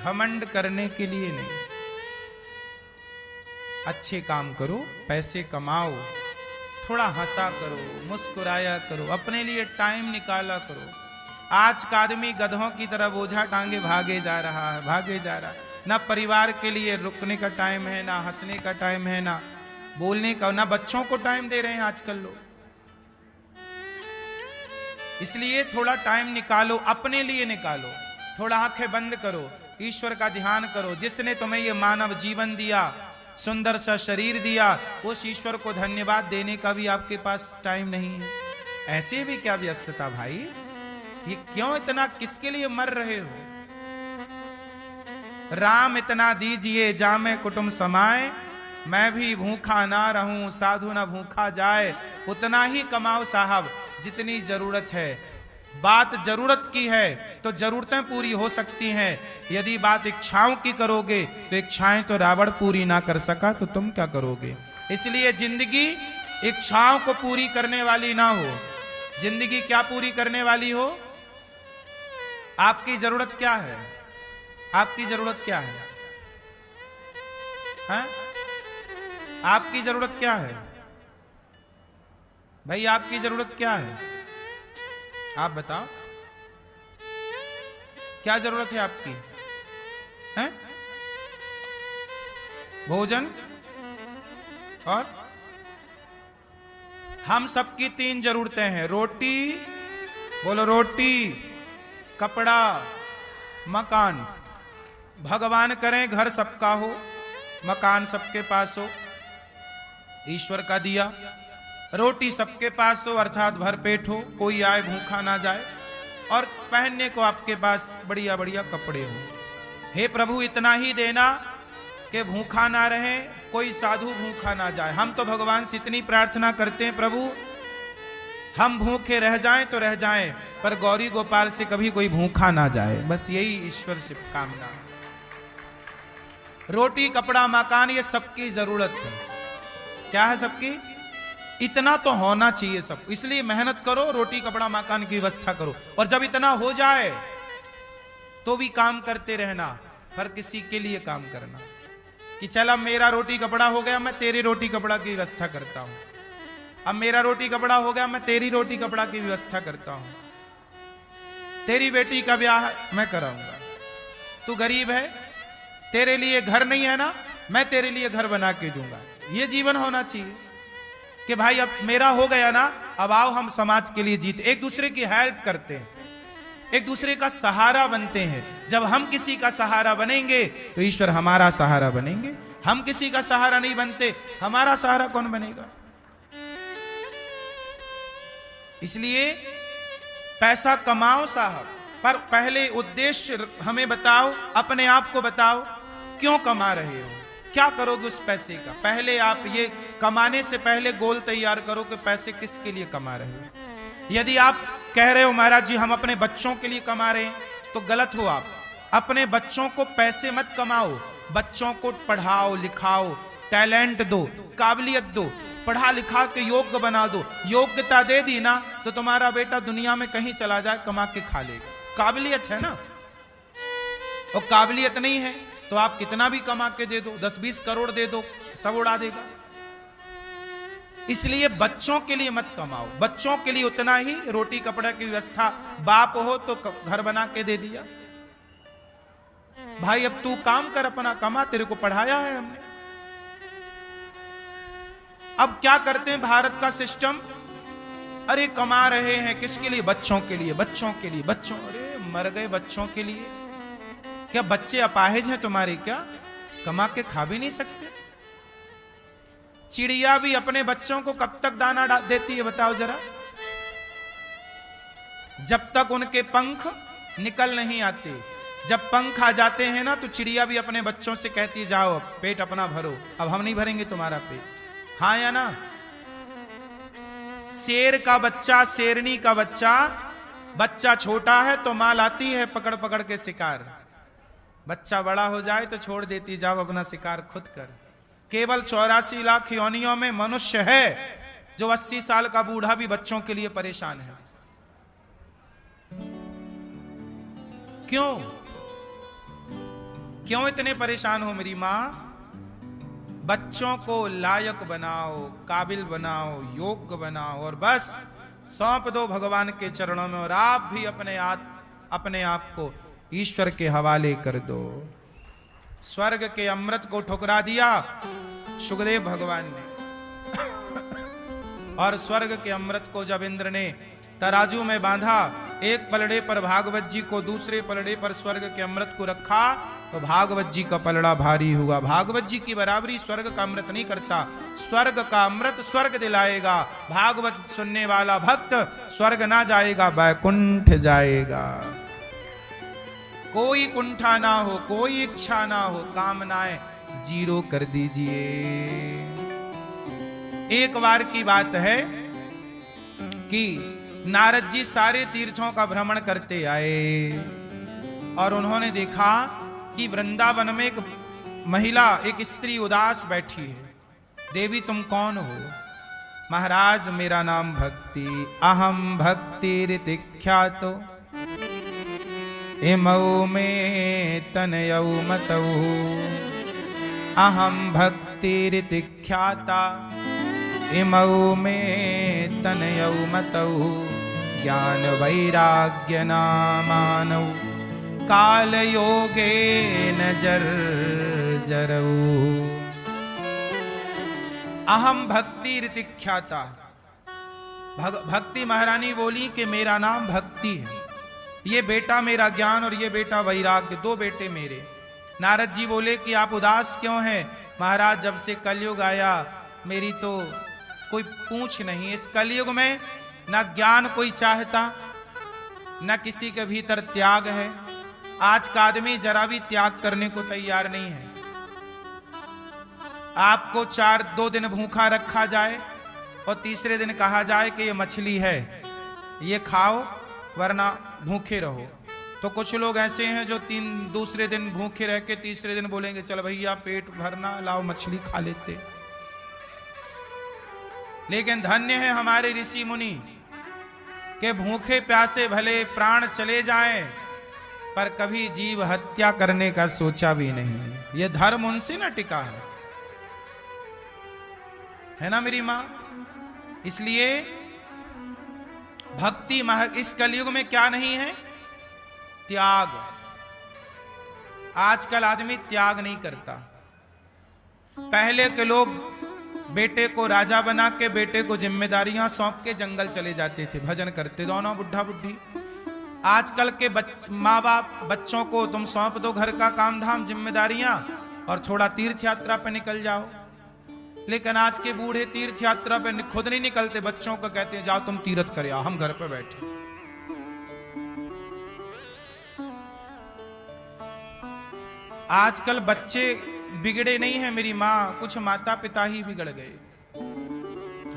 Speaker 1: घमंड करने के लिए नहीं। अच्छे काम करो, पैसे कमाओ, थोड़ा हंसा करो, मुस्कुराया करो, अपने लिए टाइम निकाला करो। आज का आदमी गधों की तरह बोझा टांगे भागे जा रहा है, भागे जा रहा है। ना परिवार के लिए रुकने का टाइम है, ना हंसने का टाइम है, ना बोलने का, ना बच्चों को टाइम दे रहे हैं आजकल लोग। इसलिए थोड़ा टाइम निकालो, अपने लिए निकालो, थोड़ा आंखें बंद करो, ईश्वर का ध्यान करो। जिसने तुम्हें ये मानव जीवन दिया, सुंदर सा शरीर दिया, उस ईश्वर को धन्यवाद देने का भी आपके पास टाइम नहीं है। ऐसे भी क्या व्यस्तता भाई, कि क्यों इतना किसके लिए मर रहे हो? राम इतना दीजिए जामे कुटुंब समाए, मैं भी भूखा ना रहूं साधु ना भूखा जाए। उतना ही कमाओ साहब जितनी जरूरत है। बात जरूरत की है तो जरूरतें पूरी हो सकती हैं। यदि बात इच्छाओं की करोगे तो इच्छाएं तो रावण पूरी ना कर सका, तो तुम क्या करोगे? इसलिए जिंदगी इच्छाओं को पूरी करने वाली ना हो, जिंदगी क्या पूरी करने वाली हो? आपकी जरूरत क्या है? आपकी जरूरत क्या है? हैं? आपकी जरूरत क्या है भाई? आपकी जरूरत क्या है? आप बताओ, क्या जरूरत है आपकी? हैं? भोजन और हम सबकी 3 जरूरतें हैं। रोटी, बोलो रोटी, कपड़ा, मकान। भगवान करें घर सबका हो, मकान सबके पास हो, ईश्वर का दिया। रोटी सबके पास हो अर्थात भर पेट हो, कोई आए भूखा ना जाए, और पहनने को आपके पास बढ़िया बढ़िया कपड़े हो। हे प्रभु इतना ही देना कि भूखा ना रहे, कोई साधु भूखा ना जाए। हम तो भगवान से इतनी प्रार्थना करते हैं, प्रभु हम भूखे रह जाएं तो रह जाएं, पर गौरी गोपाल से कभी कोई भूखा ना जाए। बस यही ईश्वर से कामना। रोटी, कपड़ा, मकान ये सबकी जरूरत है। क्या है सबकी? इतना तो होना चाहिए सब। इसलिए मेहनत करो, रोटी, कपड़ा, मकान की व्यवस्था करो, और जब इतना हो जाए तो भी काम करते रहना, हर किसी के लिए काम करना। कि चल अब मेरा रोटी कपड़ा हो गया, मैं तेरी रोटी कपड़ा की व्यवस्था करता हूं। अब मेरा रोटी कपड़ा हो गया, मैं तेरी रोटी कपड़ा की व्यवस्था करता हूं। तेरी बेटी का ब्याह मैं कराऊंगा, तू गरीब है, तेरे लिए घर नहीं है ना, मैं तेरे लिए घर बना के दूंगा। ये जीवन होना चाहिए कि भाई अब मेरा हो गया ना, अब आओ हम समाज के लिए जीते, एक दूसरे की हेल्प करते हैं, एक दूसरे का सहारा बनते हैं। जब हम किसी का सहारा बनेंगे तो ईश्वर हमारा सहारा बनेंगे। हम किसी का सहारा नहीं बनते, हमारा सहारा कौन बनेगा? इसलिए पैसा कमाओ साहब, पर पहले उद्देश्य हमें बताओ, अपने आप को बताओ, क्यों कमा रहे हो, क्या करोगे उस पैसे का। पहले आप ये कमाने से पहले गोल तैयार करो कि पैसे किसके लिए कमा रहे हो। यदि आप कह रहे हो महाराज जी हम अपने बच्चों के लिए कमा रहे हैं, तो गलत हो आप। अपने बच्चों को पैसे मत कमाओ, बच्चों को पढ़ाओ लिखाओ, टैलेंट दो, काबिलियत दो, पढ़ा लिखा के योग्य बना दो। योग्यता दे दी ना तो तुम्हारा बेटा दुनिया में कहीं चला जाए कमा के खा लेगा। काबिलियत है ना, और काबिलियत नहीं है तो आप कितना भी कमा के दे दो, 10-20 करोड़ दे दो, सब उड़ा देगा। इसलिए बच्चों के लिए मत कमाओ, बच्चों के लिए उतना ही रोटी कपड़ा की व्यवस्था। बाप हो तो घर बना के दे दिया, भाई अब तू काम कर अपना, कमा, तेरे को पढ़ाया है हमने। अब क्या करते हैं भारत का सिस्टम, अरे कमा रहे हैं किसके लिए? बच्चों के लिए, बच्चों के लिए, बच्चों। अरे मर गए बच्चों के लिए। क्या बच्चे अपाहिज हैं तुम्हारे? क्या कमा के खा भी नहीं सकते? चिड़िया भी अपने बच्चों को कब तक दाना देती है बताओ जरा? जब तक उनके पंख निकल नहीं आते। जब पंख आ जाते हैं ना तो चिड़िया भी अपने बच्चों से कहती है जाओ पेट अपना भरो, अब हम नहीं भरेंगे तुम्हारा पेट। हाँ या ना? शेर का बच्चा, शेरनी का बच्चा, बच्चा छोटा है तो मां लाती है पकड़ पकड़ के शिकार। बच्चा बड़ा हो जाए तो छोड़ देती, जाओ अपना शिकार खुद कर। केवल 84 लाख योनियों में मनुष्य है जो 80 साल का बूढ़ा भी बच्चों के लिए परेशान है। क्यों क्यों इतने परेशान हो मेरी मां? बच्चों को लायक बनाओ, काबिल बनाओ, योग्य बनाओ, और बस सौंप दो भगवान के चरणों में, और आप भी अपने आप को ईश्वर के हवाले कर दो। स्वर्ग के अमृत को ठुकरा दिया सुखदेव भगवान ने, और स्वर्ग के अमृत को जब इंद्र ने तराजू में बांधा, एक पलड़े पर भागवत जी को, दूसरे पलड़े पर स्वर्ग के अमृत को रखा, तो भागवत जी का पलड़ा भारी हुआ। भागवत जी की बराबरी स्वर्ग का अमृत नहीं करता। स्वर्ग का अमृत स्वर्ग दिलाएगा, भागवत सुनने वाला भक्त स्वर्ग ना जाएगा, वैकुंठ जाएगा। कोई कुंठा ना हो, कोई इच्छा ना हो, कामनाएं जीरो कर दीजिए। एक बार की बात है कि नारद जी सारे तीर्थों का भ्रमण करते आए, और उन्होंने देखा कि वृंदावन में एक महिला, एक स्त्री उदास बैठी है। देवी तुम कौन हो? महाराज मेरा नाम भक्ति, अहम भक्ति ख्यातो। इमौ में तनयौ मतौ अहम भक्तिरिति ख्याता इमौ में तनयौ मतौ ज्ञान वैराग्य नामानौ काल योगे न जर्जरौ। अहम भक्तिरिति ख्याता, भक्ति महारानी बोली कि मेरा नाम भक्ति है, ये बेटा मेरा ज्ञान और ये बेटा वैराग्य, दो बेटे मेरे। नारद जी बोले कि आप उदास क्यों हैं? महाराज जब से कलयुग आया मेरी तो कोई पूछ नहीं। इस कलयुग में ना ज्ञान कोई चाहता, ना किसी के भीतर त्याग है। आज का आदमी जरा भी त्याग करने को तैयार नहीं है। आपको 2 दिन भूखा रखा जाए और तीसरे दिन कहा जाए कि ये मछली है, ये खाओ वरना भूखे रहो। तो कुछ लोग ऐसे हैं जो दूसरे दिन भूखे रह के तीसरे दिन बोलेंगे चल भैया पेट भरना, लाओ मछली खा लेते। लेकिन धन्य है हमारे ऋषि मुनि के भूखे प्यासे भले प्राण चले जाएं पर कभी जीव हत्या करने का सोचा भी नहीं। यह धर्म उनसे न टिका है ना मेरी मां। इसलिए भक्ति इस कलयुग में क्या नहीं है? त्याग। आजकल आदमी त्याग नहीं करता। पहले के लोग बेटे को राजा बना के बेटे को जिम्मेदारियां सौंप के जंगल चले जाते थे, भजन करते दोनों बुढ़ा बुढ़ी। आजकल के माँ बाप बच्चों को तुम सौंप दो घर का काम धाम जिम्मेदारियां और थोड़ा तीर्थ यात्रा पे निकल जाओ। लेकिन आज के बूढ़े तीर्थ यात्रा पे खुद नहीं निकलते, बच्चों को कहते हैं जाओ तुम तीर्थ कर आओ, हम घर पे बैठे। आजकल बच्चे बिगड़े नहीं हैं मेरी मां, कुछ माता पिता ही बिगड़ गए।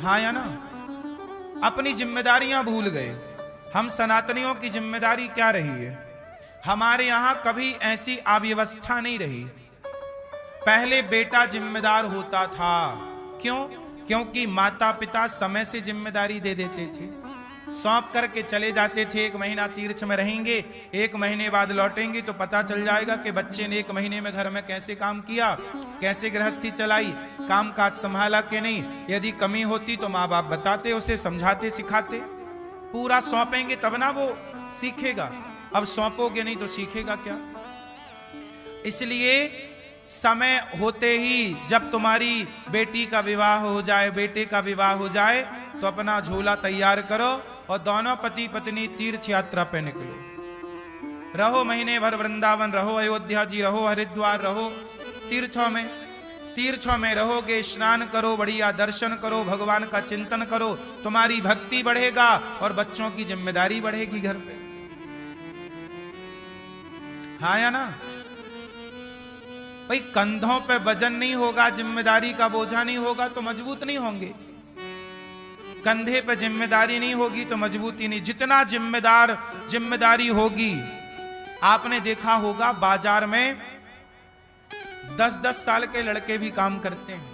Speaker 1: हाँ या ना? अपनी जिम्मेदारियां भूल गए। हम सनातनियों की जिम्मेदारी क्या रही है? हमारे यहां कभी ऐसी अव्यवस्था नहीं रही। पहले बेटा जिम्मेदार होता था। क्यों? क्योंकि माता पिता समय से जिम्मेदारी दे देते थे, सौंप करके चले जाते थे। 1 महीना तीर्थ में रहेंगे, 1 महीने बाद लौटेंगे तो पता चल जाएगा कि बच्चे ने 1 महीने में घर में कैसे काम किया, कैसे गृहस्थी चलाई, काम काज संभाला कि नहीं। यदि कमी होती तो माँ बाप बताते, उसे समझाते सिखाते। पूरा सौंपेंगे तब ना वो सीखेगा, अब सौंपोगे नहीं तो सीखेगा क्या? इसलिए समय होते ही जब तुम्हारी बेटी का विवाह हो जाए, बेटे का विवाह हो जाए तो अपना झोला तैयार करो और दोनों पति पत्नी तीर्थ यात्रा पे निकलो। रहो महीने भर वृंदावन रहो, अयोध्या जी रहो, हरिद्वार रहो, तीर्थों में रहोगे, स्नान करो, बढ़िया दर्शन करो, भगवान का चिंतन करो, तुम्हारी भक्ति बढ़ेगा और बच्चों की जिम्मेदारी बढ़ेगी घर पे। हाँ या ना? भाई कंधों पे वजन नहीं होगा, जिम्मेदारी का बोझा नहीं होगा तो मजबूत नहीं होंगे। कंधे पे जिम्मेदारी नहीं होगी तो मजबूती नहीं। जितना जिम्मेदारी होगी, आपने देखा होगा बाजार में 10-10 साल के लड़के भी काम करते हैं।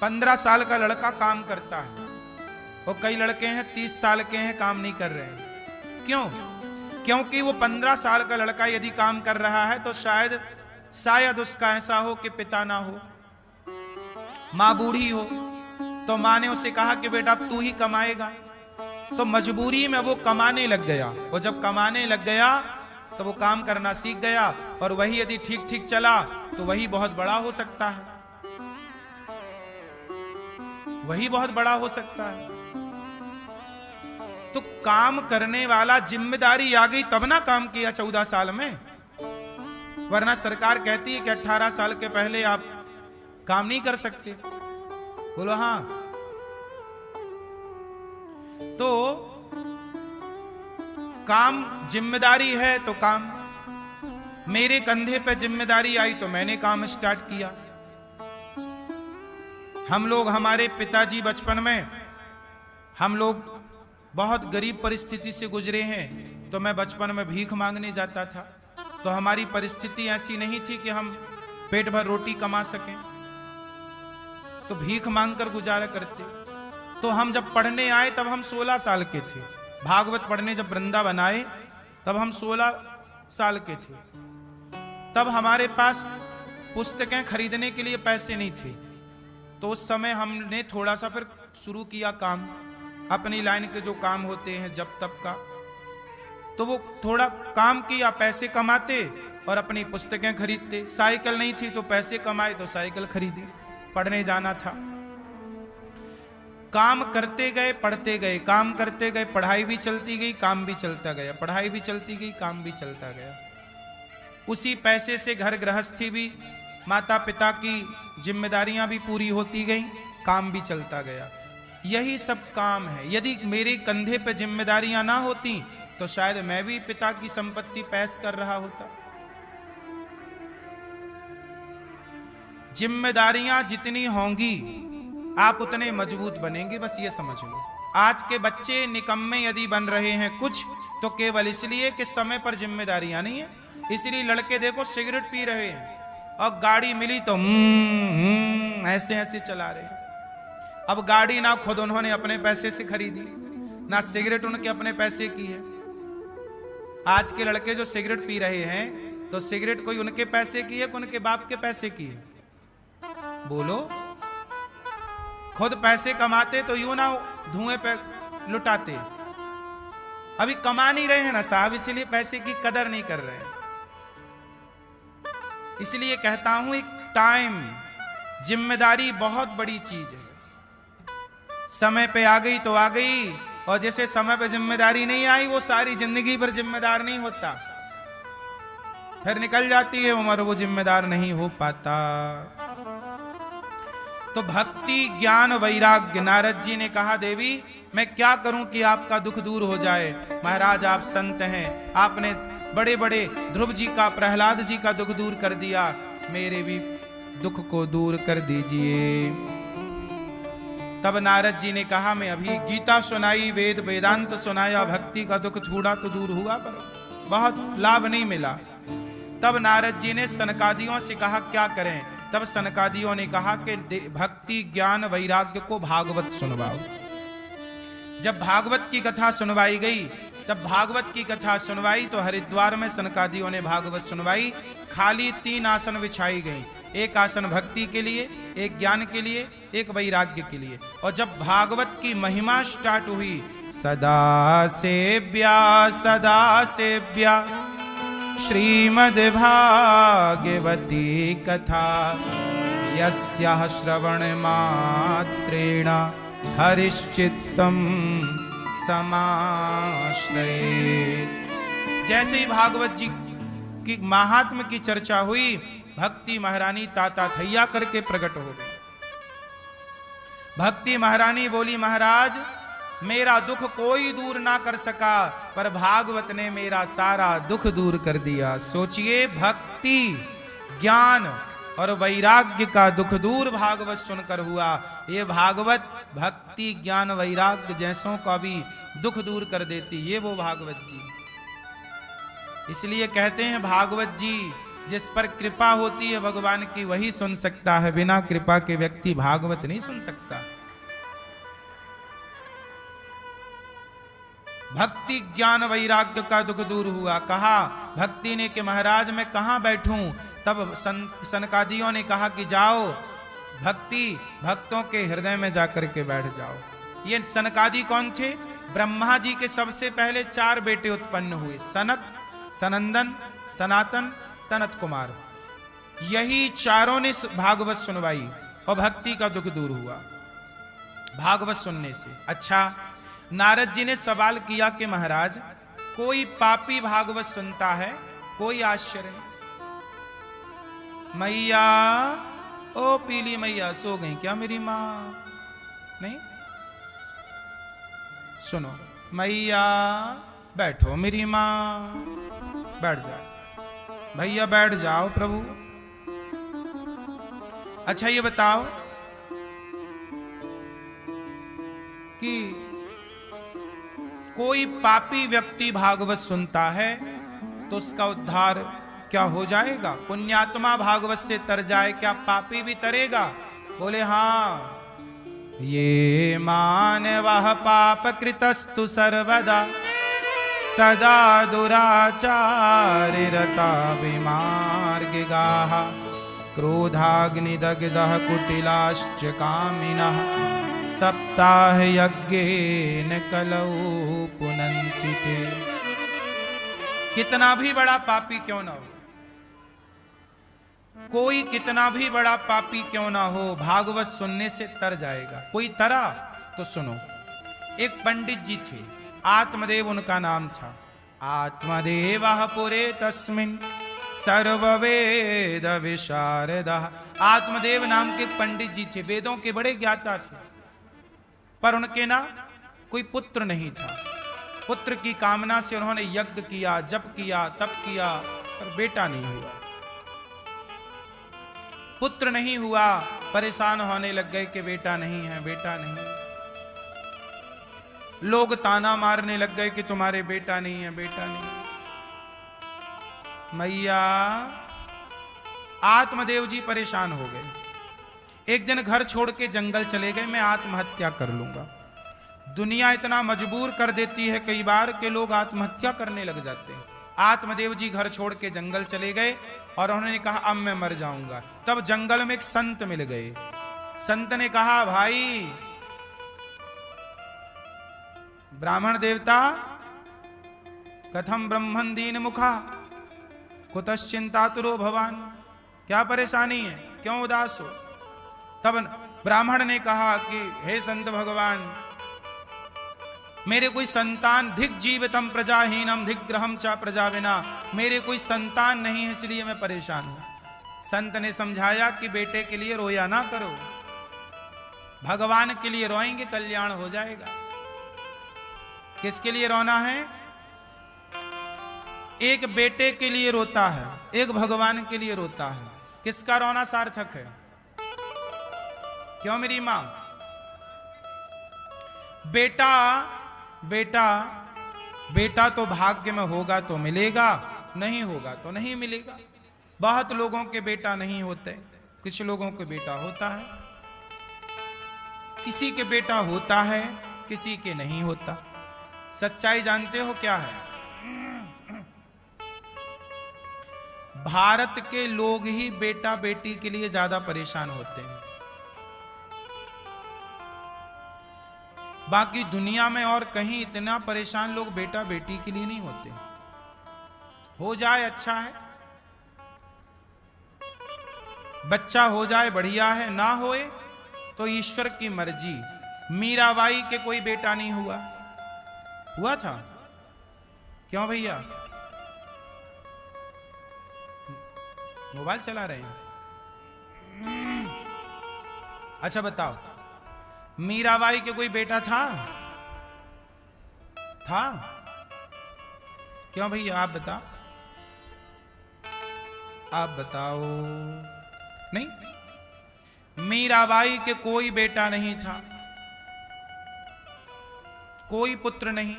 Speaker 1: 15 साल का लड़का काम करता है और कई लड़के हैं 30 साल के हैं काम नहीं कर रहे हैं। क्यों? क्योंकि वो 15 साल का लड़का यदि काम कर रहा है तो शायद उसका ऐसा हो कि पिता ना हो, मां बूढ़ी हो, तो मां ने उसे कहा कि बेटा तू ही कमाएगा। तो मजबूरी में वो कमाने लग गया। वो जब कमाने लग गया तो वो काम करना सीख गया और वही यदि ठीक ठीक चला तो वही बहुत बड़ा हो सकता है, वही बहुत बड़ा हो सकता है। तो काम करने वाला, जिम्मेदारी आ गई तब ना काम किया 14 साल में, वरना सरकार कहती है कि 18 साल के पहले आप काम नहीं कर सकते। बोलो हाँ। तो काम जिम्मेदारी है तो काम, मेरे कंधे पे जिम्मेदारी आई तो मैंने काम स्टार्ट किया। हम लोग, हमारे पिताजी बचपन में, हम लोग बहुत गरीब परिस्थिति से गुजरे हैं। तो मैं बचपन में भीख मांगने जाता था। तो हमारी परिस्थिति ऐसी नहीं थी कि हम पेट भर रोटी कमा सकें, तो भीख मांगकर गुजारा करते। तो हम जब पढ़ने आए तब हम 16 साल के थे। भागवत पढ़ने जब वृंदावन आए तब हम 16 साल के थे। तब हमारे पास पुस्तकें खरीदने के लिए पैसे नहीं थे। तो उस समय हमने थोड़ा सा फिर शुरू किया काम, अपनी लाइन के जो काम होते हैं जब तब का, तो वो थोड़ा काम किया, पैसे कमाते और अपनी पुस्तकें खरीदते। साइकिल नहीं थी तो पैसे कमाए तो साइकिल खरीदी, पढ़ने जाना था। काम करते गए, पढ़ते गए, काम करते गए, पढ़ाई भी चलती गई, काम भी चलता गया, पढ़ाई भी चलती गई, काम भी चलता गया। उसी पैसे से घर गृहस्थी भी, माता पिता की जिम्मेदारियां भी पूरी होती गई, काम भी चलता गया। यही सब काम है। यदि मेरे कंधे पे जिम्मेदारियां ना होती तो शायद मैं भी पिता की संपत्ति पैस कर रहा होता। जिम्मेदारियां जितनी होंगी आप उतने मजबूत बनेंगे, बस ये समझ लो। आज के बच्चे निकम्मे यदि बन रहे हैं कुछ, तो केवल इसलिए कि समय पर जिम्मेदारियां नहीं है। इसलिए लड़के देखो सिगरेट पी रहे हैं और गाड़ी मिली तो ऐसे ऐसे चला रहे हैं। अब गाड़ी ना खुद उन्होंने अपने पैसे से खरीदी, ना सिगरेट उनके अपने पैसे की है। आज के लड़के जो सिगरेट पी रहे हैं तो सिगरेट कोई उनके पैसे की है कि उनके बाप के पैसे की है? बोलो। खुद पैसे कमाते तो यूं ना धुएं पे लुटाते। अभी कमा नहीं रहे हैं ना साहब, इसलिए पैसे की कदर नहीं कर रहे हैं। इसलिए कहता हूं एक टाइम, जिम्मेदारी बहुत बड़ी चीज है। समय पे आ गई तो आ गई, और जैसे समय पे जिम्मेदारी नहीं आई वो सारी जिंदगी पर जिम्मेदार नहीं होता, फिर निकल जाती है उम्र, वो जिम्मेदार नहीं हो पाता। तो भक्ति ज्ञान वैराग्य, नारद जी ने कहा देवी मैं क्या करूं कि आपका दुख दूर हो जाए। महाराज आप संत हैं, आपने बड़े बड़े ध्रुव जी का, प्रहलाद जी का दुख दूर कर दिया, मेरे भी दुख को दूर कर दीजिए। तब नारद जी ने कहा मैं अभी गीता सुनाई, वेद वेदांत सुनाया, भक्ति का दुख थोड़ा तो दूर हुआ पर बहुत लाभ नहीं मिला। तब नारद जी ने सनकादियों से कहा क्या करें। तब सनकादियों ने कहा कि भक्ति ज्ञान वैराग्य को भागवत सुनवाओ। जब भागवत की कथा सुनवाई गई, जब भागवत की कथा सुनवाई तो हरिद्वार में सनकादियों ने भागवत सुनवाई। खाली 3 आसन बिछाई गई, एक आसन भक्ति के लिए, एक ज्ञान के लिए, एक वैराग्य के लिए। और जब भागवत की महिमा स्टार्ट हुई, सदा सेव्या श्रीमद् भागवती कथा, यस्याः श्रवण मात्रेण हरिश्चित्तम समाश्रये। जैसे ही भागवत जी की महात्म की चर्चा हुई, भक्ति महारानी ताता थैया करके प्रकट हो गई। भक्ति महारानी बोली महाराज मेरा दुख कोई दूर ना कर सका, पर भागवत ने मेरा सारा दुख दूर कर दिया। सोचिए, भक्ति ज्ञान और वैराग्य का दुख दूर भागवत सुनकर हुआ। ये भागवत भक्ति ज्ञान वैराग्य जैसों का भी दुख दूर कर देती, ये वो भागवत जी। इसलिए कहते हैं भागवत जी जिस पर कृपा होती है भगवान की वही सुन सकता है, बिना कृपा के व्यक्ति भागवत नहीं सुन सकता। भक्ति ज्ञान वैराग्य का दुख दूर हुआ। कहा भक्ति ने कि महाराज मैं कहां बैठूं। तब सनकादियों ने कहा कि जाओ भक्ति भक्तों के हृदय में जाकर के बैठ जाओ। ये सनकादि कौन थे? ब्रह्मा जी के सबसे पहले 4 बेटे उत्पन्न हुए, सनक, सनंदन, सनातन, सनत कुमार। यही चारों ने भागवत सुनवाई और भक्ति का दुख दूर हुआ भागवत सुनने से। अच्छा, नारद जी ने सवाल किया कि महाराज कोई पापी भागवत सुनता है? कोई आश्चर्य। मैया, ओ पीली मैया, सो गई क्या मेरी मां? नहीं, सुनो मैया, बैठो मेरी मां, बैठ जाओ भैया, बैठ जाओ प्रभु। अच्छा ये बताओ कि कोई पापी व्यक्ति भागवत सुनता है तो उसका उद्धार क्या हो जाएगा? पुण्यात्मा भागवत से तर जाए, क्या पापी भी तरेगा? बोले हाँ। ये मानवः पाप कृतस्तु सर्वदा सदा दुराचारिरता विमार्गिगाः क्रोधाग्निदग्धः कुटिलाश्च कामिनः सप्ताह यज्ञेन कलौ पुनन्ति ते। कितना भी बड़ा पापी क्यों ना हो, कोई कितना भी बड़ा पापी क्यों ना हो, भागवत सुनने से तर जाएगा। कोई तरा तो सुनो। एक पंडित जी थे, आत्मदेव उनका नाम था। आत्मदेवः पुरे तस्मिन् सर्ववेद विशारदः। आत्मदेव नाम के पंडित जी थे, वेदों के बड़े ज्ञाता थे, पर उनके ना कोई पुत्र नहीं था। पुत्र की कामना से उन्होंने यज्ञ किया, जप किया, तप किया, पर बेटा नहीं हुआ। पुत्र नहीं हुआ, परेशान होने लग गए कि बेटा नहीं है, बेटा नहीं। लोग ताना मारने लग गए कि तुम्हारे बेटा नहीं है, बेटा नहीं। मैया आत्मदेव जी परेशान हो गए। एक दिन घर छोड़ के जंगल चले गए, मैं आत्महत्या कर लूंगा। दुनिया इतना मजबूर कर देती है कई बार कि लोग आत्महत्या करने लग जाते हैं। आत्मदेव जी घर छोड़ के जंगल चले गए और उन्होंने कहा अब मैं मर जाऊंगा। तब जंगल में एक संत मिल गए। संत ने कहा भाई ब्राह्मण देवता कथम ब्रह्मन दीन मुखा कुतश्चिंतातुरो भवान, क्या परेशानी है, क्यों उदास हो। तब ब्राह्मण ने कहा कि हे संत भगवान, मेरे कोई संतान, धिक जीवितम प्रजाहीनम धिक ग्रहम च प्रजा विना, मेरे कोई संतान नहीं है इसलिए मैं परेशान हूं। संत ने समझाया कि बेटे के लिए रोया ना करो, भगवान के लिए रोएंगे कल्याण हो जाएगा। किसके लिए रोना है? एक बेटे के लिए रोता है, एक भगवान के लिए रोता है। किसका रोना सार्थक है? क्यों मेरी मां? बेटा बेटा बेटा तो भाग्य में होगा तो मिलेगा, नहीं होगा तो नहीं मिलेगा। बहुत लोगों के बेटा नहीं होते, कुछ लोगों के बेटा होता है। किसी के बेटा होता है, किसी के नहीं होता। सच्चाई जानते हो क्या है? भारत के लोग ही बेटा बेटी के लिए ज्यादा परेशान होते हैं। बाकी दुनिया में और कहीं इतना परेशान लोग बेटा बेटी के लिए नहीं होते। हो जाए अच्छा है, बच्चा हो जाए बढ़िया है, ना होए तो ईश्वर की मर्जी। मीराबाई के कोई बेटा नहीं हुआ, हुआ था? क्यों भैया मोबाइल चला रहे हैं? अच्छा बताओ, मीराबाई के कोई बेटा था? था? क्यों भैया आप बताओ, आप बताओ। नहीं, मीराबाई के कोई बेटा नहीं था, कोई पुत्र नहीं।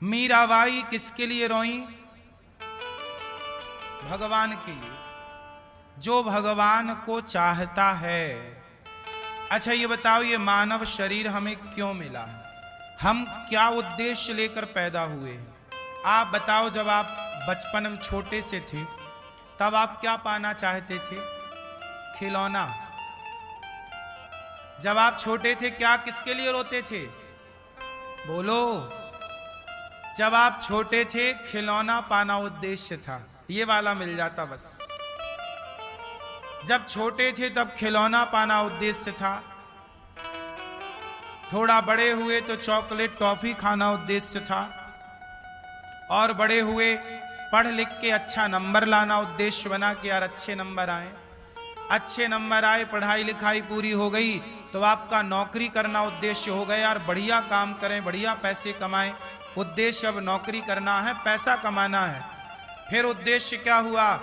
Speaker 1: मीराबाई किसके लिए रोई? भगवान के लिए, जो भगवान को चाहता है। अच्छा ये बताओ, ये मानव शरीर हमें क्यों मिला? हम क्या उद्देश्य लेकर पैदा हुए? आप बताओ, जब आप बचपन में छोटे से थे तब आप क्या पाना चाहते थे? खिलौना। जब आप छोटे थे क्या किसके लिए रोते थे? बोलो। जब आप छोटे थे खिलौना पाना उद्देश्य था, ये वाला मिल जाता बस। जब छोटे थे तब खिलौना पाना उद्देश्य था। थोड़ा बड़े हुए तो चॉकलेट टॉफी खाना उद्देश्य था, और बड़े हुए पढ़ लिख के अच्छा नंबर लाना उद्देश्य बना कि यार अच्छे नंबर आए। अच्छे नंबर आए, पढ़ाई लिखाई पूरी हो गई तो आपका नौकरी करना उद्देश्य हो गया, यार बढ़िया काम करें, बढ़िया पैसे कमाएं। उद्देश्य अब नौकरी करना है, पैसा कमाना है। फिर उद्देश्य क्या हुआ?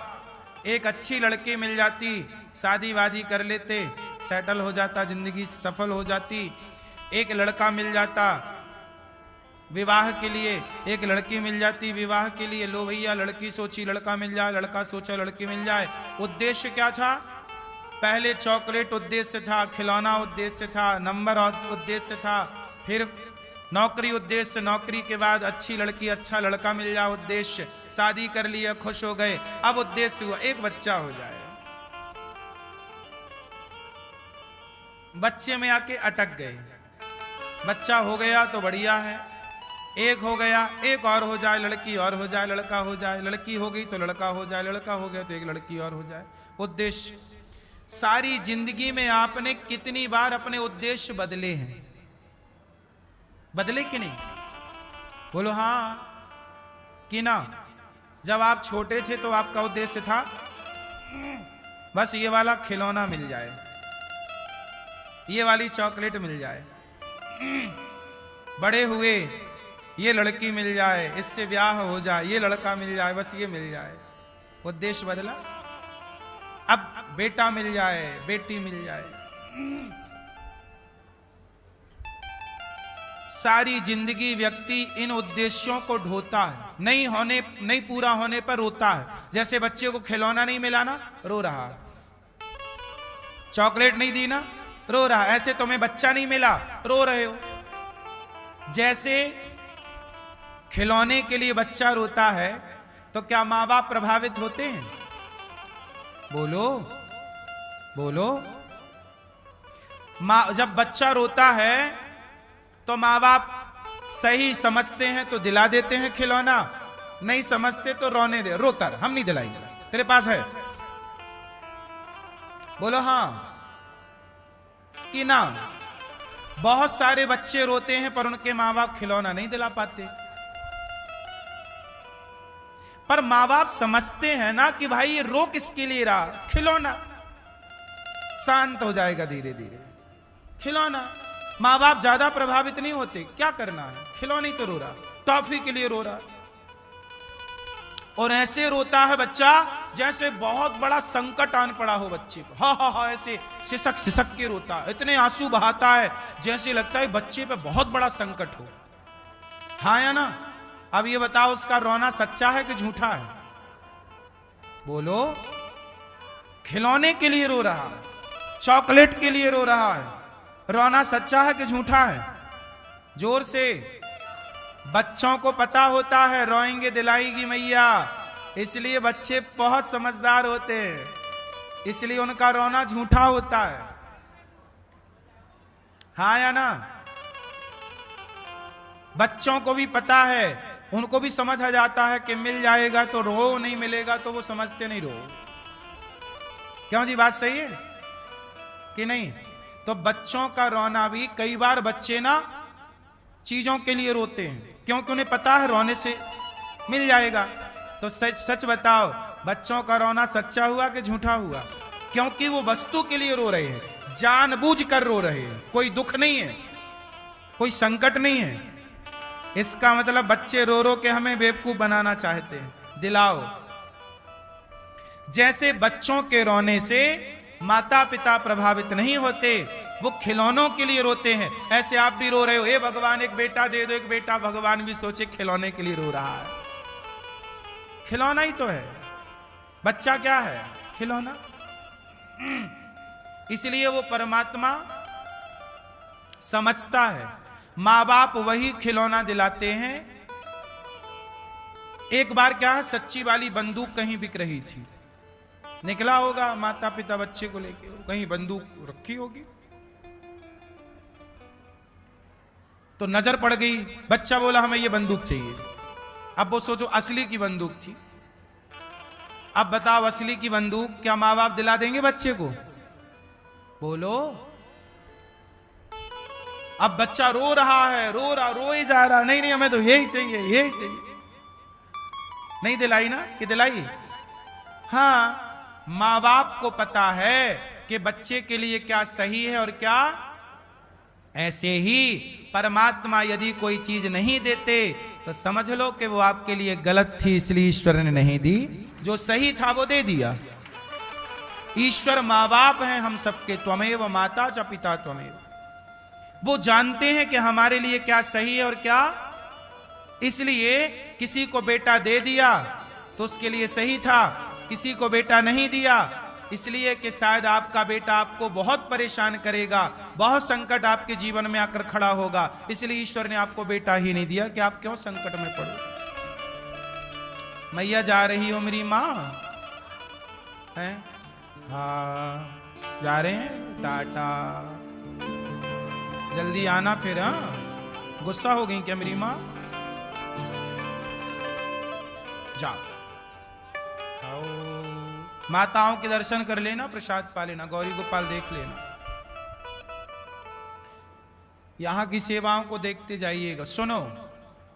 Speaker 1: एक अच्छी लड़की मिल जाती, शादी वादी कर लेते, सेटल हो जाता, जिंदगी सफल हो जाती। एक लड़का मिल जाता विवाह के लिए, एक लड़की मिल जाती विवाह के लिए। लो भैया, लड़की सोची लड़का मिल जाए, लड़का सोचा लड़की मिल जाए। उद्देश्य क्या था? पहले चॉकलेट उद्देश्य था, खिलौना उद्देश्य था, नंबर उद्देश्य था, फिर नौकरी उद्देश्य, नौकरी के बाद अच्छी लड़की अच्छा लड़का मिल जाए उद्देश्य, शादी कर लिया खुश हो गए, अब उद्देश्य हुआ एक बच्चा हो जाए। बच्चे में आके अटक गए, बच्चा हो गया तो बढ़िया है, एक हो गया, एक और हो जाए, लड़की और हो जाए, लड़का हो जाए, लड़की हो गई तो लड़का हो जाए, लड़का हो गया तो एक लड़की और हो जाए। उद्देश्य, सारी जिंदगी में आपने कितनी बार अपने उद्देश्य बदले हैं? बदले कि नहीं? बोलो हाँ कि ना? जब आप छोटे थे तो आपका उद्देश्य था बस ये वाला खिलौना मिल जाए, ये वाली चॉकलेट मिल जाए। बड़े हुए ये लड़की मिल जाए, इससे ब्याह हो जाए, ये लड़का मिल जाए, बस ये मिल जाए। उद्देश्य बदला, अब बेटा मिल जाए, बेटी मिल जाए। सारी जिंदगी व्यक्ति इन उद्देश्यों को ढोता है, नहीं पूरा होने पर रोता है। जैसे बच्चे को खिलौना नहीं मिला ना, रो रहा, चॉकलेट नहीं दी ना, रो रहा। ऐसे तुम्हें बच्चा नहीं मिला, रो रहे हो। जैसे खिलौने के लिए बच्चा रोता है तो क्या माँ बाप प्रभावित होते हैं? बोलो बोलो। जब बच्चा रोता है तो माँ बाप सही समझते हैं तो दिला देते हैं खिलौना, नहीं समझते तो रोने दे, रोता रहा, हम नहीं दिलाएंगे, तेरे पास है। बोलो हाँ कि ना? बहुत सारे बच्चे रोते हैं पर उनके माँ बाप खिलौना नहीं दिला पाते। पर माँ बाप समझते हैं ना कि भाई ये रो किसके लिए रहा, खिलौना, शांत हो जाएगा धीरे धीरे, खिलौना। माँ बाप ज्यादा प्रभावित नहीं होते, क्या करना है, खिलौने ही तो रो रहा, टॉफी के लिए रो रहा। और ऐसे रोता है बच्चा जैसे बहुत बड़ा संकट आन पड़ा हो बच्चे को, हा हा हा, ऐसे सिसक सिसक के रोता है, इतने आंसू बहाता है जैसे लगता है बच्चे पे बहुत बड़ा संकट हो। हाँ या ना? अब ये बताओ उसका रोना सच्चा है कि झूठा है? बोलो। खिलौने के लिए रो रहा है, चॉकलेट के लिए रो रहा है, रोना सच्चा है कि झूठा है? जोर से। बच्चों को पता होता है रोएंगे दिलाएगी मैया, इसलिए बच्चे बहुत समझदार होते हैं, इसलिए उनका रोना झूठा होता है। हाँ या ना? बच्चों को भी पता है, उनको भी समझ आ जाता है कि मिल जाएगा तो रो, नहीं मिलेगा तो वो समझते नहीं रो। क्यों जी, बात सही है कि नहीं? तो बच्चों का रोना भी, कई बार बच्चे ना चीजों के लिए रोते हैं क्योंकि उन्हें पता है रोने से मिल जाएगा। तो सच सच बताओ, बच्चों का रोना सच्चा हुआ कि झूठा हुआ? क्योंकि वो वस्तु के लिए रो रहे हैं, जानबूझकर रो रहे हैं, कोई दुख नहीं है, कोई संकट नहीं है। इसका मतलब बच्चे रो रो के हमें बेवकूफ बनाना चाहते हैं। दिलाओ। जैसे बच्चों के रोने से माता पिता प्रभावित नहीं होते, वो खिलौनों के लिए रोते हैं, ऐसे आप भी रो रहे हो, हे भगवान एक बेटा दे दो, एक बेटा। भगवान भी सोचे खिलौने के लिए रो रहा है, खिलौना ही तो है। बच्चा क्या है? खिलौना। इसलिए वो परमात्मा समझता है, माँ बाप वही खिलौना दिलाते हैं। एक बार क्या है, सच्ची वाली बंदूक कहीं बिक रही थी, निकला होगा माता पिता बच्चे को लेके, कहीं बंदूक रखी होगी तो नजर पड़ गई, बच्चा बोला हमें ये बंदूक चाहिए। अब वो सोचो असली की बंदूक थी। अब बताओ, असली की बंदूक क्या माँ बाप दिला देंगे बच्चे को? बोलो। अब बच्चा रो रहा है, रो ही जा रहा, नहीं नहीं हमें तो यही चाहिए, यही चाहिए। नहीं दिलाई ना कि दिलाई? हाँ, माँ बाप को पता है कि बच्चे के लिए क्या सही है और क्या। ऐसे ही परमात्मा यदि कोई चीज नहीं देते तो समझ लो कि वो आपके लिए गलत थी, इसलिए ईश्वर ने नहीं दी। जो सही था वो दे दिया। ईश्वर माँ बाप हैं हम सबके, त्वमेव माता च पिता त्वमेव। वो जानते हैं कि हमारे लिए क्या सही है और क्या, इसलिए किसी को बेटा दे दिया तो उसके लिए सही था, किसी को बेटा नहीं दिया इसलिए कि शायद आपका बेटा आपको बहुत परेशान करेगा, बहुत संकट आपके जीवन में आकर खड़ा होगा, इसलिए ईश्वर ने आपको बेटा ही नहीं दिया कि आप क्यों संकट में पड़ो। मैया जा रही हो मेरी माँ है? हाँ जा रहे हैं, टाटा, जल्दी आना फिर। हाँ गुस्सा हो गई क्या मेरी माँ? जाओ आओ, माताओं के दर्शन कर लेना, प्रसाद पा लेना, गौरी गोपाल देख लेना, यहां की सेवाओं को देखते जाइएगा। सुनो,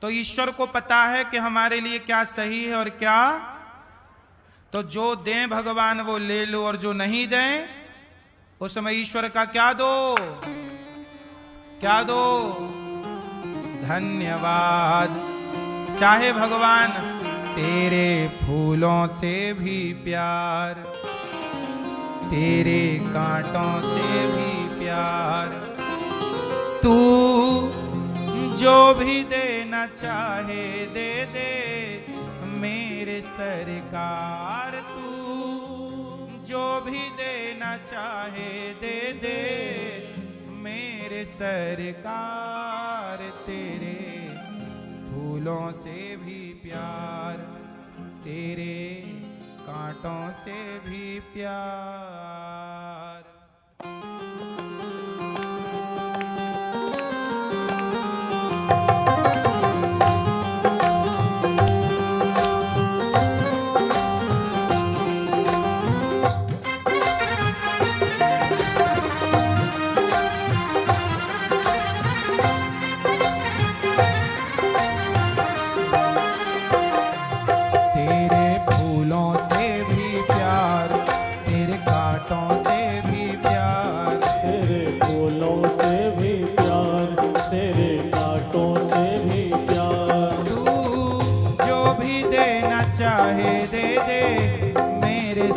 Speaker 1: तो ईश्वर को पता है कि हमारे लिए क्या सही है और क्या, तो जो दें भगवान वो ले लो, और जो नहीं दें उस समय ईश्वर का क्या दो, क्या दो? धन्यवाद। चाहे भगवान तेरे फूलों से भी प्यार, तेरे कांटों से भी प्यार, तू जो भी देना चाहे दे दे मेरे सरकार, तू जो भी देना चाहे दे दे मेरे सरकार, तेरे फूलों से भी प्यार, तेरे कांटों से भी प्यार।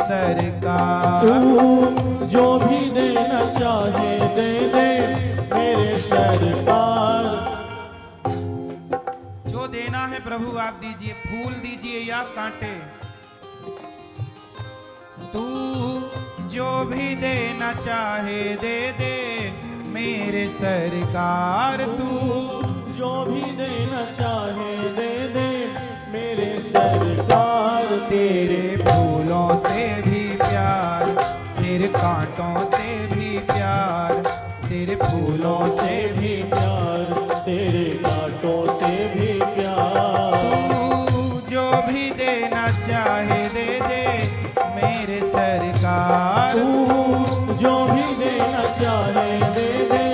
Speaker 1: सरकार,
Speaker 2: तू जो भी देना चाहे दे दे मेरे सरकार।
Speaker 1: जो देना है प्रभु आप दीजिए, फूल दीजिए या कांटे, तू जो भी देना चाहे दे दे मेरे सरकार, तू
Speaker 2: जो भी देना चाहे दे दे मेरे सरकार,
Speaker 1: तेरे फूलों से भी प्यार, तेरे कांटों से भी प्यार, तेरे फूलों से भी
Speaker 2: प्यार, तेरे कांटों से भी प्यार,
Speaker 1: तू जो भी देना चाहे दे दे मेरे सरकार,
Speaker 2: तू जो भी देना चाहे दे दे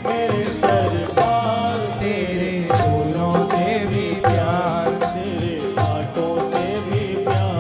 Speaker 2: मेरे सरकार,
Speaker 1: तेरे फूलों से भी प्यार,
Speaker 2: तेरे कांटों से भी प्यार।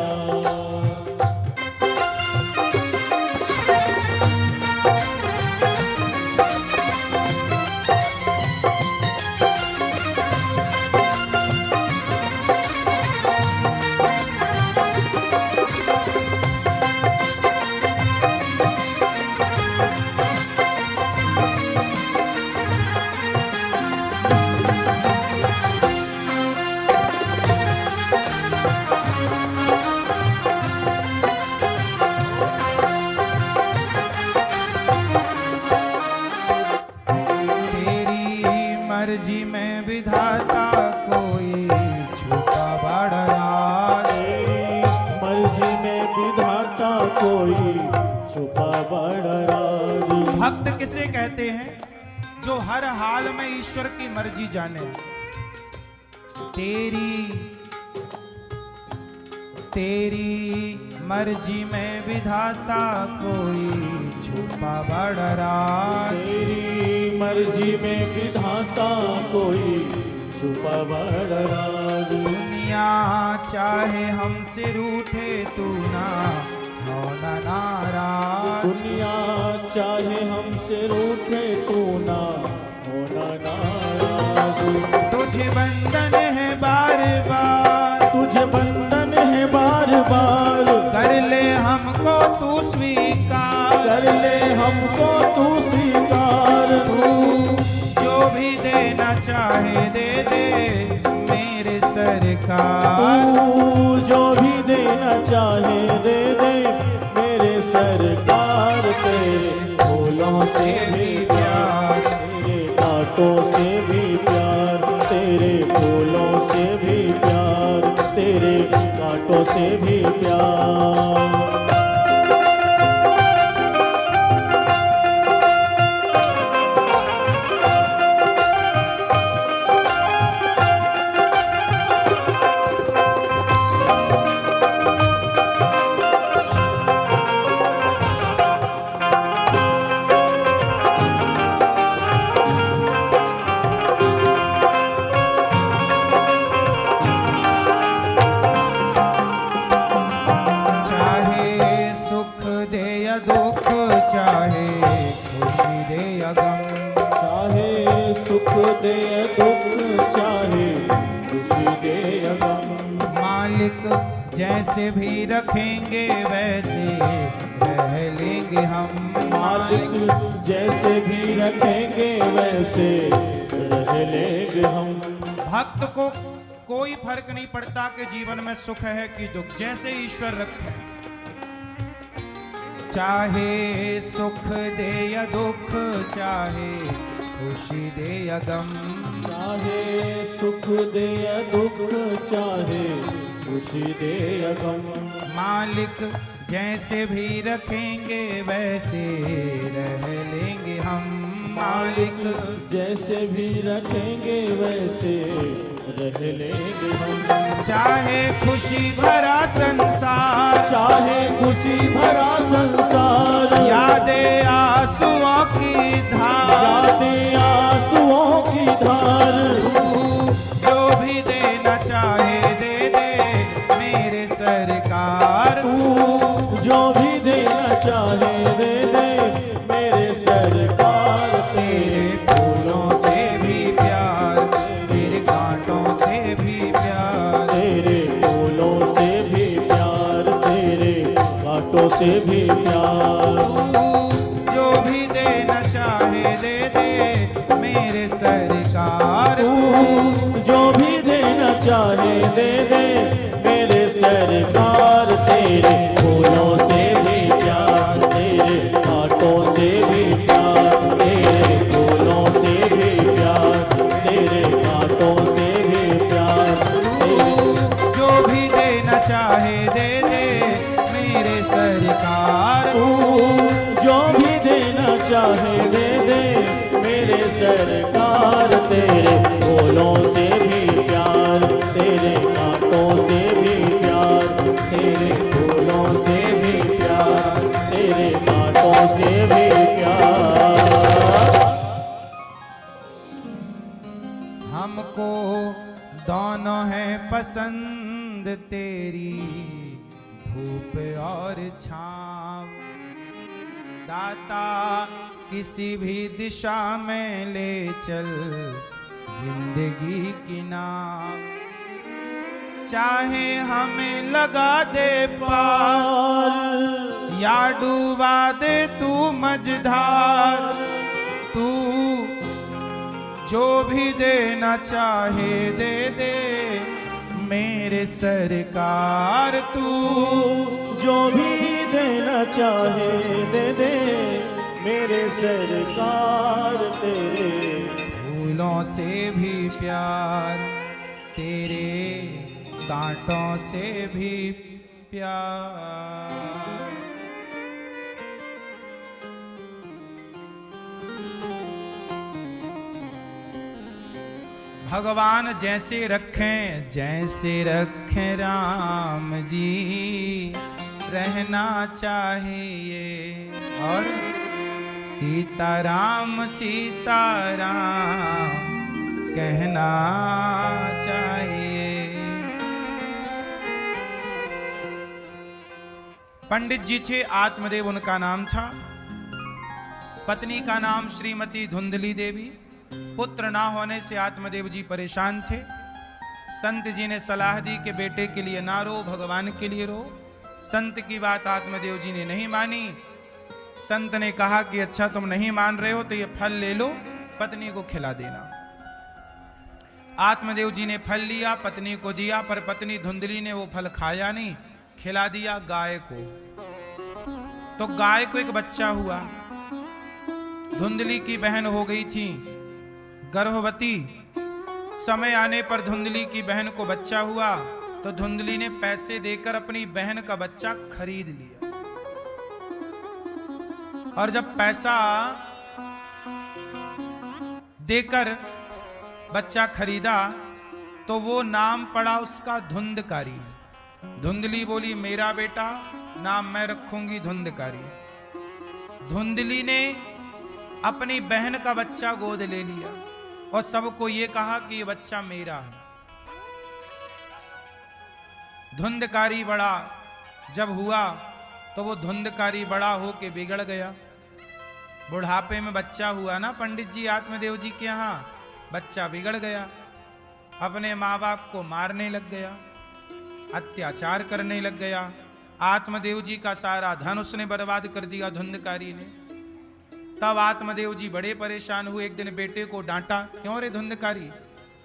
Speaker 1: मर्जी में विधाता कोई छुपा बड़ा,
Speaker 2: तेरी मर्जी में विधाता कोई छुपा बड़ा।
Speaker 1: भक्त किसे कहते हैं? जो हर हाल में ईश्वर की मर्जी जाने। तेरी मर्जी में विधाता कोई छुपा बड़ा,
Speaker 2: तेरी मर्जी में विधाता कोई छुपा बड़ा।
Speaker 1: दुनिया चाहे हमसे रूठे तू ना होना नाराज,
Speaker 2: दुनिया चाहे हमसे रूठे तू ना होना नाराज।
Speaker 1: तुझे बंधन है बार बार,
Speaker 2: तुझे बंधन है बार बार,
Speaker 1: कर ले हमको तू स्वीकार,
Speaker 2: कर ले हमको तू स्वीकार।
Speaker 1: तू जो भी देना चाहे दे दे मेरे सरकार,
Speaker 2: तू जो भी देना चाहे दे दे मेरे सरकार। तेरे फूलों से भी प्यार, तेरे कांटों से भी प्यार, तेरे फूलों से भी प्यार, तेरे कांटों से भी प्यार। सुख दे दुख चाहे खुशी दे या गम,
Speaker 1: मालिक जैसे भी रखेंगे वैसे रह लेंगे हम।
Speaker 2: मालिक जैसे भी रखेंगे वैसे रह लेंगे हम।
Speaker 1: भक्त को कोई फर्क नहीं पड़ता कि जीवन में सुख है कि दुख, जैसे ईश्वर रखे, चाहे सुख दे या दुख, चाहे खुशी दे या गम,
Speaker 2: चाहे सुख दे या दुख, चाहे खुशी दे या गम,
Speaker 1: मालिक जैसे भी रखेंगे वैसे रह लेंगे हम।
Speaker 2: मालिक जैसे भी रखेंगे वैसे रह लेंगे हम।
Speaker 1: चाहे खुशी भरा संसार,
Speaker 2: चाहे खुशी भरा संसार,
Speaker 1: यादें आंसुओं की धार,
Speaker 2: यादें आंसुओं की धार,
Speaker 1: जो भी देना चाहे दे दे मेरे सरकार,
Speaker 2: जो भी देना चाहे दे दे मेरे सरकार।
Speaker 1: तेरे फूलों से भी प्यार, तेरे कांटों से भी प्यार,
Speaker 2: तेरे फूलों से भी प्यार, तेरे कांटों से भी प्यार,
Speaker 1: जो भी देना चाहे दे दे मेरे सरकार,
Speaker 2: जो भी देना चाहे दे दे मेरे सरकार। तेरे फूलों से भी प्यार, तेरे कांटों से भी प्यार, तेरे फूलों से भी प्यार, तेरे कांटों से भी प्यार,
Speaker 1: जो भी देना चाहे दे दे मेरे सरकार,
Speaker 2: जो भी देना चाहे दे दे मेरे सरकार। तेरे फूलों से भी प्यार, तेरे कांटों से भी प्यार, तेरे फूलों से भी प्यार, तेरे कांटों से भी प्यार।
Speaker 1: हमको दोनों है पसंद तेरी धूप और छाँव, दाता किसी भी दिशा में ले चल जिंदगी की नाव, चाहे हमें लगा दे पार या डूबा दे तू मझधार, तू जो भी देना चाहे दे दे मेरे सरकार,
Speaker 2: तू जो भी देना चाहे दे दे मेरे सरकार। तेरे
Speaker 1: फूलों से भी प्यार, तेरे कांटों से भी प्यार। भगवान जैसे रखें, जैसे रखें राम जी रहना चाहिए, और सीताराम सीताराम कहना चाहिए। पंडित जी थे, आत्मदेव उनका नाम था। पत्नी का नाम श्रीमती धुंधली देवी। पुत्र ना होने से आत्मदेव जी परेशान थे। संत जी ने सलाह दी कि बेटे के लिए ना रो, भगवान के लिए रो। संत की बात आत्मदेव जी ने नहीं मानी। संत ने कहा कि अच्छा तुम नहीं मान रहे हो तो ये फल ले लो, पत्नी को खिला देना। आत्मदेव जी ने फल लिया, पत्नी को दिया, पर पत्नी धुंधली ने वो फल खाया नहीं, खिला दिया गाय को। तो गाय को एक बच्चा हुआ। धुंधली की बहन हो गई थी गर्भवती। समय आने पर धुंधली की बहन को बच्चा हुआ तो धुंधली ने पैसे देकर अपनी बहन का बच्चा खरीद लिया। और जब पैसा देकर बच्चा खरीदा तो वो नाम पड़ा उसका धुंधकारी। धुंधली बोली मेरा बेटा, नाम मैं रखूंगी धुंधकारी। धुंधली ने अपनी बहन का बच्चा गोद ले लिया और सबको ये कहा कि ये बच्चा मेरा है। धुंधकारी बड़ा जब हुआ तो वो धुंधकारी बड़ा होके बिगड़ गया। बुढ़ापे में बच्चा हुआ ना पंडित जी आत्मदेव जी के यहाँ, बच्चा बिगड़ गया। अपने माँ बाप को मारने लग गया, अत्याचार करने लग गया। आत्मदेव जी का सारा धन उसने बर्बाद कर दिया धुंधकारी ने। तब आत्मदेव जी बड़े परेशान हुए। एक दिन बेटे को डांटा, क्यों रे धुंधकारी,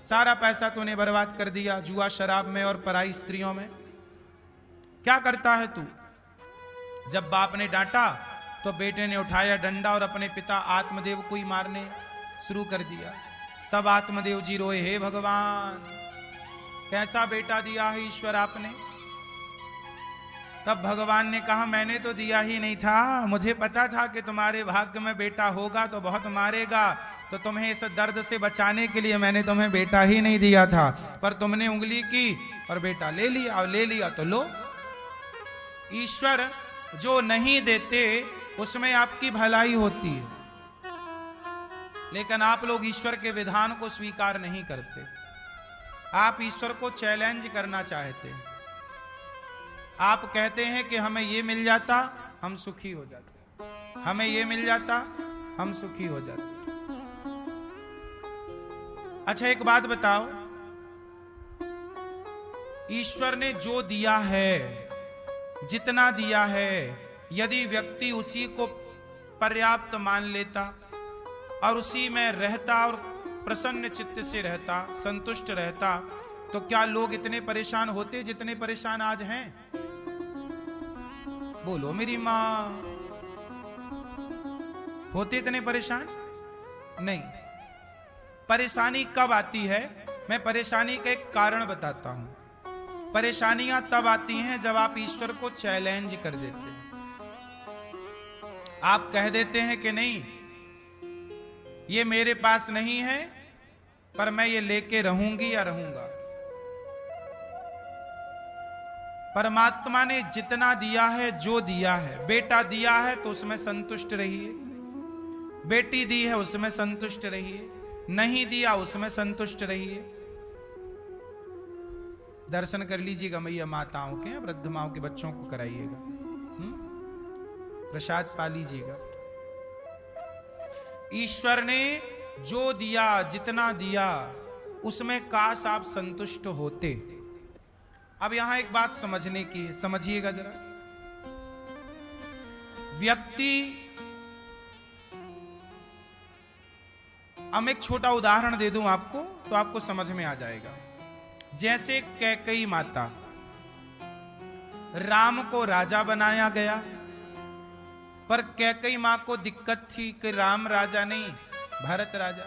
Speaker 1: सारा पैसा तूने बर्बाद कर दिया जुआ शराब में और पराई स्त्रियों में, क्या करता है तू। जब बाप ने डांटा तो बेटे ने उठाया डंडा और अपने पिता आत्मदेव को ही मारने शुरू कर दिया। तब आत्मदेव जी रोए, हे भगवान कैसा बेटा दिया है ईश्वर आपने। तब भगवान ने कहा मैंने तो दिया ही नहीं था, मुझे पता था कि तुम्हारे भाग्य में बेटा होगा तो बहुत मारेगा, तो तुम्हें इस दर्द से बचाने के लिए मैंने तुम्हें बेटा ही नहीं दिया था। पर तुमने उंगली की और बेटा ले लिया, और ले लिया तो लो। ईश्वर जो नहीं देते उसमें आपकी भलाई होती है, लेकिन आप लोग ईश्वर के विधान को स्वीकार नहीं करते। आप ईश्वर को चैलेंज करना चाहते हैं। आप कहते हैं कि हमें ये मिल जाता हम सुखी हो जाते, हमें ये मिल जाता हम सुखी हो जाते। अच्छा एक बात बताओ, ईश्वर ने जो दिया है, जितना दिया है, यदि व्यक्ति उसी को पर्याप्त मान लेता और उसी में रहता और प्रसन्न चित्त से रहता, संतुष्ट रहता, तो क्या लोग इतने परेशान होते जितने परेशान आज हैं? बोलो मेरी मां, होते इतने परेशान? नहीं। परेशानी कब आती है? मैं परेशानी का एक कारण बताता हूं। परेशानियां तब आती हैं जब आप ईश्वर को चैलेंज कर देते हैं। आप कह देते हैं कि नहीं ये मेरे पास नहीं है, पर मैं ये लेके रहूंगी या रहूंगा। परमात्मा ने जितना दिया है, जो दिया है, बेटा दिया है तो उसमें संतुष्ट रहिए, बेटी दी है उसमें संतुष्ट रहिए, नहीं दिया उसमें संतुष्ट रहिए। दर्शन कर लीजिएगा मैया माताओं के, वृद्ध माओं के बच्चों को कराइएगा, प्रसाद पा लीजिएगा। ईश्वर ने जो दिया, जितना दिया, उसमें काश आप संतुष्ट होते। अब यहां एक बात समझने की है, समझिएगा जरा। व्यक्ति, हम एक छोटा उदाहरण दे दूं आपको तो आपको समझ में आ जाएगा। जैसे कैकेयी माता, राम को राजा बनाया गया, पर कैकेयी मां को दिक्कत थी कि राम राजा नहीं, भरत राजा।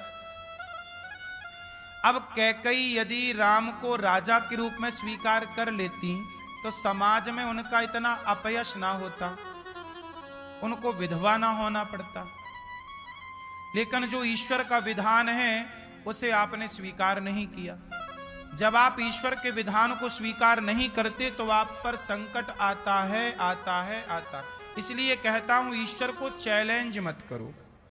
Speaker 1: अब कैकेयी यदि राम को राजा के रूप में स्वीकार कर लेती तो समाज में उनका इतना अपयश ना होता, उनको विधवा ना होना पड़ता। लेकिन जो ईश्वर का विधान है उसे आपने स्वीकार नहीं किया। जब आप ईश्वर के विधान को स्वीकार नहीं करते तो आप पर संकट आता है, आता है, आता। इसलिए कहता हूं ईश्वर को चैलेंज मत करो।